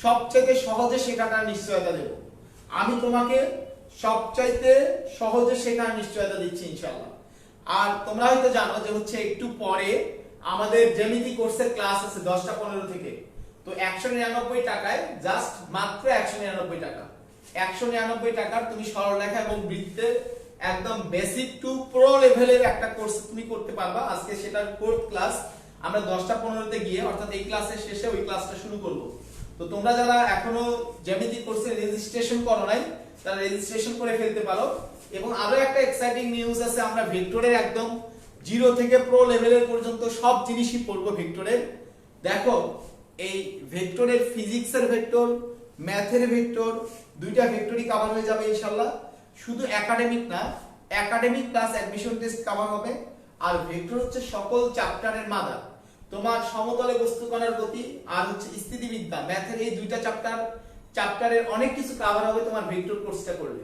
সবচেয়ে সহজে শেখাটার নিশ্চয়তা দেব। আমি তোমাকে সবচাইতে সহজে শেখার নিশ্চয়তা দিচ্ছি ইনশাআল্লাহ। আর তোমরা হয়তো জানো যে হচ্ছে একটু পরে আমাদের জ্যামিতি কোর্সের ক্লাস আছে 10টা 15 থেকে। তো 199 টাকায়, জাস্ট মাত্র 199 টাকা, 199 টাকার তুমি সরলরেখা এবং বৃত্তের একদম বেসিক টু প্রো লেভেলের একটা কোর্স তুমি করতে পারবা। আজকে সেটার ফোর্থ ক্লাস, আমরা 10টা 15 তে গিয়ে অর্থাৎ এই ক্লাসের শেষে ওই ক্লাসটা শুরু করব। তো তোমরা যারা এখনো জ্যামিতি কোর্সে রেজিস্ট্রেশন করো নাই, তারা রেজিস্ট্রেশন করে ফেলতে পারো। এবং আরো একটা এক্সাইটিং নিউজ আছে, আমরা ভেক্টরের একদম জিরো থেকে প্রো লেভেলের পর্যন্ত সব জিনিসই পড়বো ভেক্টরের। দেখো এই ভেক্টরের ফিজিক্সের ভেক্টর, ম্যাথের ভেক্টর, দুইটা ভেক্টরই কভার হয়ে যাবে ইনশাআল্লাহ। শুধু একাডেমিক না, academic plus admission test cover হবে। আর ভেক্টর হচ্ছে সকল চ্যাপ্টারের মাদার। তোমার সমতলে বস্তুকণার গতি আর হচ্ছে স্থিতিবিদ্যা, ম্যাথের এই দুইটা চ্যাপ্টারের অনেক কিছু কভার হবে তোমার ভেক্টর কোর্সটা করলে।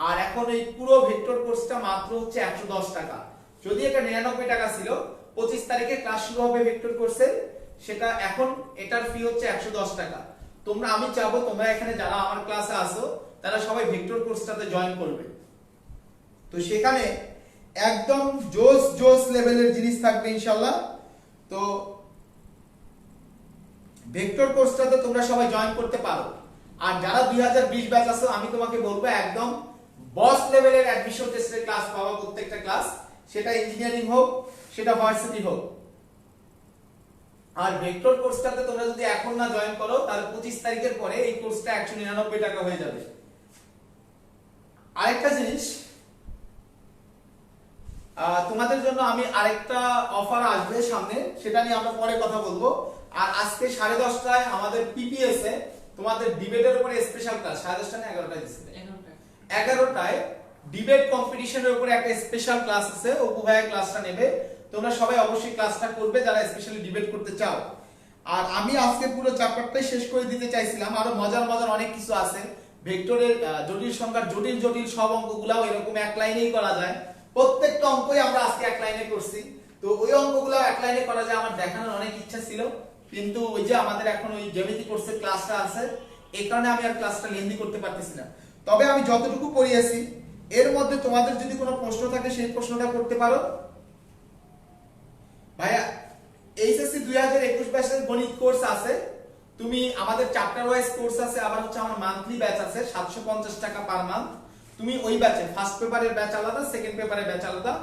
আর এখন এই পুরো ভেক্টর কোর্সটা মাত্র হচ্ছে 110 টাকা। যদি এটা 99 টাকা ছিল, 25 তারিখে ক্লাস শুরু হবে ভেক্টর কোর্সের, সেটা এখন এটার ফি হচ্ছে 110 টাকা। আমি চাবো তোমরা এখানে যারা আমার ক্লাসে আসো তারা সবাই ভেক্টর কোর্সটাতে জয়েন করবে। তো সেখানে একদম জোস লেভেলের জিনিস থাকবে ইনশাআল্লাহ। তো ভেক্টর কোর্সটাতে তোমরা সবাই জয়েন করতে পারো। আর যারা 2020 ব্যাচ আছো, আমি তোমাকে বলবো একদম বস লেভেলের অ্যাডমিশন টেস্টের ক্লাস পাবা প্রত্যেকটা ক্লাস, সেটা ইঞ্জিনিয়ারিং হোক, সেটা ভার্সিটি হোক। আর ভেক্টর কোর্সটাতে তোমরা যদি এখন না জয়েন করো, তাহলে 25 তারিখের পরে এই কোর্সটা 199 টাকা হয়ে যাবে। আরেকটা জিনিস, তোমাদের জন্য আমি আরেকটা অফার আসবে সামনে, সেটা নিয়ে আমরা পরে কথা বলবো। আর আজকে 10:30টায় আমাদের পিপিএস এ তোমাদের ডিবেটের উপরে স্পেশাল ক্লাস, 10:30 না 11টায় দিচ্ছে, 11টায় ডিবেট কম্পিটিশনের উপরে একটা স্পেশাল ক্লাস আছে, অপু ভাইয়া ক্লাসটা নেবে। তোমরা সবাই অবশ্যই ক্লাসটা করবে যারা স্পেশালি ডিবেট করতে চাও। আর আমি আজকে পুরো চ্যাপ্টারটাই শেষ করে দিতে চাইছিলাম, আরো মজার অনেক কিছু আছে। ভেক্টরের জটিল সংখ্যার জটিল সব অঙ্কগুলাও এরকম এক লাইনেই করা যায়। প্রত্যেকটা অঙ্কই আমরা আজকে এক লাইনে করছি। তো ওই অঙ্কগুলো এক লাইনে করা যায়, আমার দেখানোর অনেক ইচ্ছা ছিল, কিন্তু ওই যে আমাদের এখন ওই জ্যামিতি কোর্সের ক্লাসটা আছে, এই কারণে আমি আর ক্লাসটা লেন্দি করতে পারতেছি না। তবে আমি যতটুকু পড়িয়েছি এর মধ্যে তোমাদের যদি কোনো প্রশ্ন থাকে সেই প্রশ্নটা করতে পারো। ভাইয়া এইচএসসি 2021 ব্যাচের গণিত কোর্স আছে, তুমি আমাদের চ্যাপ্টার ওয়াইজ কোর্স আছে, আবার হচ্ছে আমার মান্থলি ব্যাচ আছে 750 টাকা পার মান্থ। তুমি ওই ব্যাচে ফার্স্ট পেপারের ব্যাচ আলাদা, সেকেন্ড পেপারের ব্যাচ আলাদা,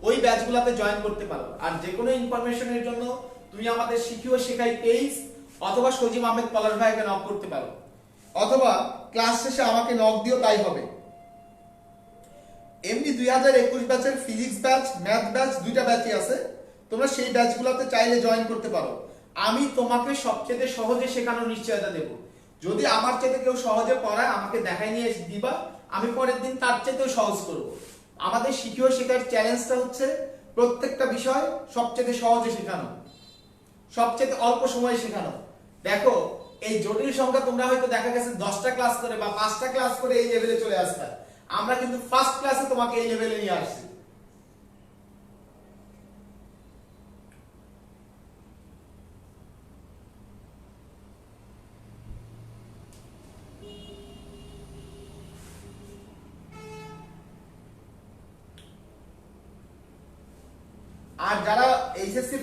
ওই ব্যাচগুলোতে জয়েন করতে পারো। আর যে কোনো ইনফরমেশনের জন্য তুমি আমাদের শিখিও শেখাই পেজ অথবা সজীব আহমেদ পলাশ ভাইকে নক করতে পারো, অথবা ক্লাস শেষে আমাকে নক দিও, তাই হবে। এমনি 2021 ব্যাচের ফিজিক্স ব্যাচ, ম্যাথ ব্যাচ, দুইটা ব্যাচই আছে, তোমরা সেই ব্যাচগুলোতে চাইলে জয়েন করতে পারো। আমি তোমাকে সবচেয়ে সহজে শেখানোর নিশ্চয়তা দেব। যদি আমার চেয়ে কেউ সহজে পড়ায় আমাকে দেখাই নিয়ে দিবা, আমি পরের দিন তার চেয়েও সহজ করব। আমাদের শিখিও শেখার চ্যালেঞ্জটা হচ্ছে প্রত্যেকটা বিষয় সবচেয়ে সহজে শেখানো, সবচেয়ে অল্প সময়ে শেখানো। দেখো এই জটিল সংখ্যা তোমরা হয়তো দেখা গেছে 10টা ক্লাস করে বা 5টা ক্লাস করে এই লেভেলে চলে আসবে, আমরা কিন্তু ফার্স্ট ক্লাসে তোমাকে এই লেভেলে নিয়ে আসছি। আর যারা এইচএসসি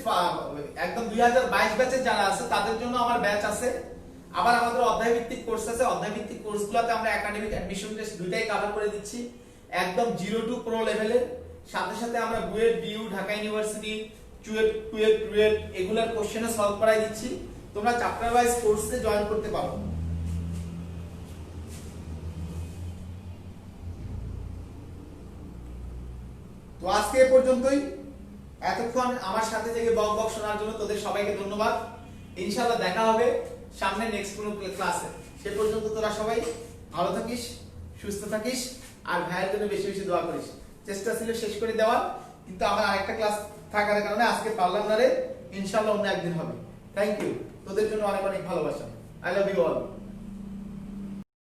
একদম 2022 ব্যাচে যারা আছে তাদের জন্য আমার ব্যাচ আছে, আবার আমাদের অধ্যায় ভিত্তিক কোর্স আছে। অধ্যায় ভিত্তিক কোর্সগুলোতে আমরা একাডেমিক অ্যাডমিশন টেস্ট দুইটাই কভার করে দিচ্ছি, একদম 0 টু প্রো লেভেলে। সাথে সাথে আমরা বুয়েট, বিইউ, ঢাকা ইউনিভার্সিটি, কুয়েট এগুলার কোশ্চেনও সলভ করাই দিচ্ছি। তোমরা চ্যাপ্টার ওয়াইজ কোর্সে জয়েন করতে পারো। তো আজকে এ পর্যন্তই। এতক্ষণ আমার সাথে থেকে বক বক শোনার জন্য তোদের সবাইকে ধন্যবাদ। ইনশাআল্লাহ দেখা হবে সামনে নেক্সট কোনো ক্লাসে। সে পর্যন্ত তোরা সবাই ভালো থাকিস, সুস্থ থাকিস, আর ভাইয়ের জন্য বেশি বেশি দোয়া করিস। চেষ্টা ছিল শেষ করে দেওয়ার, কিন্তু আমার আরেকটা ক্লাস থাকার কারণে আজকে পারলাম না রে। ইনশাআল্লাহ অন্য একদিন হবে। থ্যাংক ইউ, তোদের জন্য অনেক অনেক ভালোবাসা। I love you all.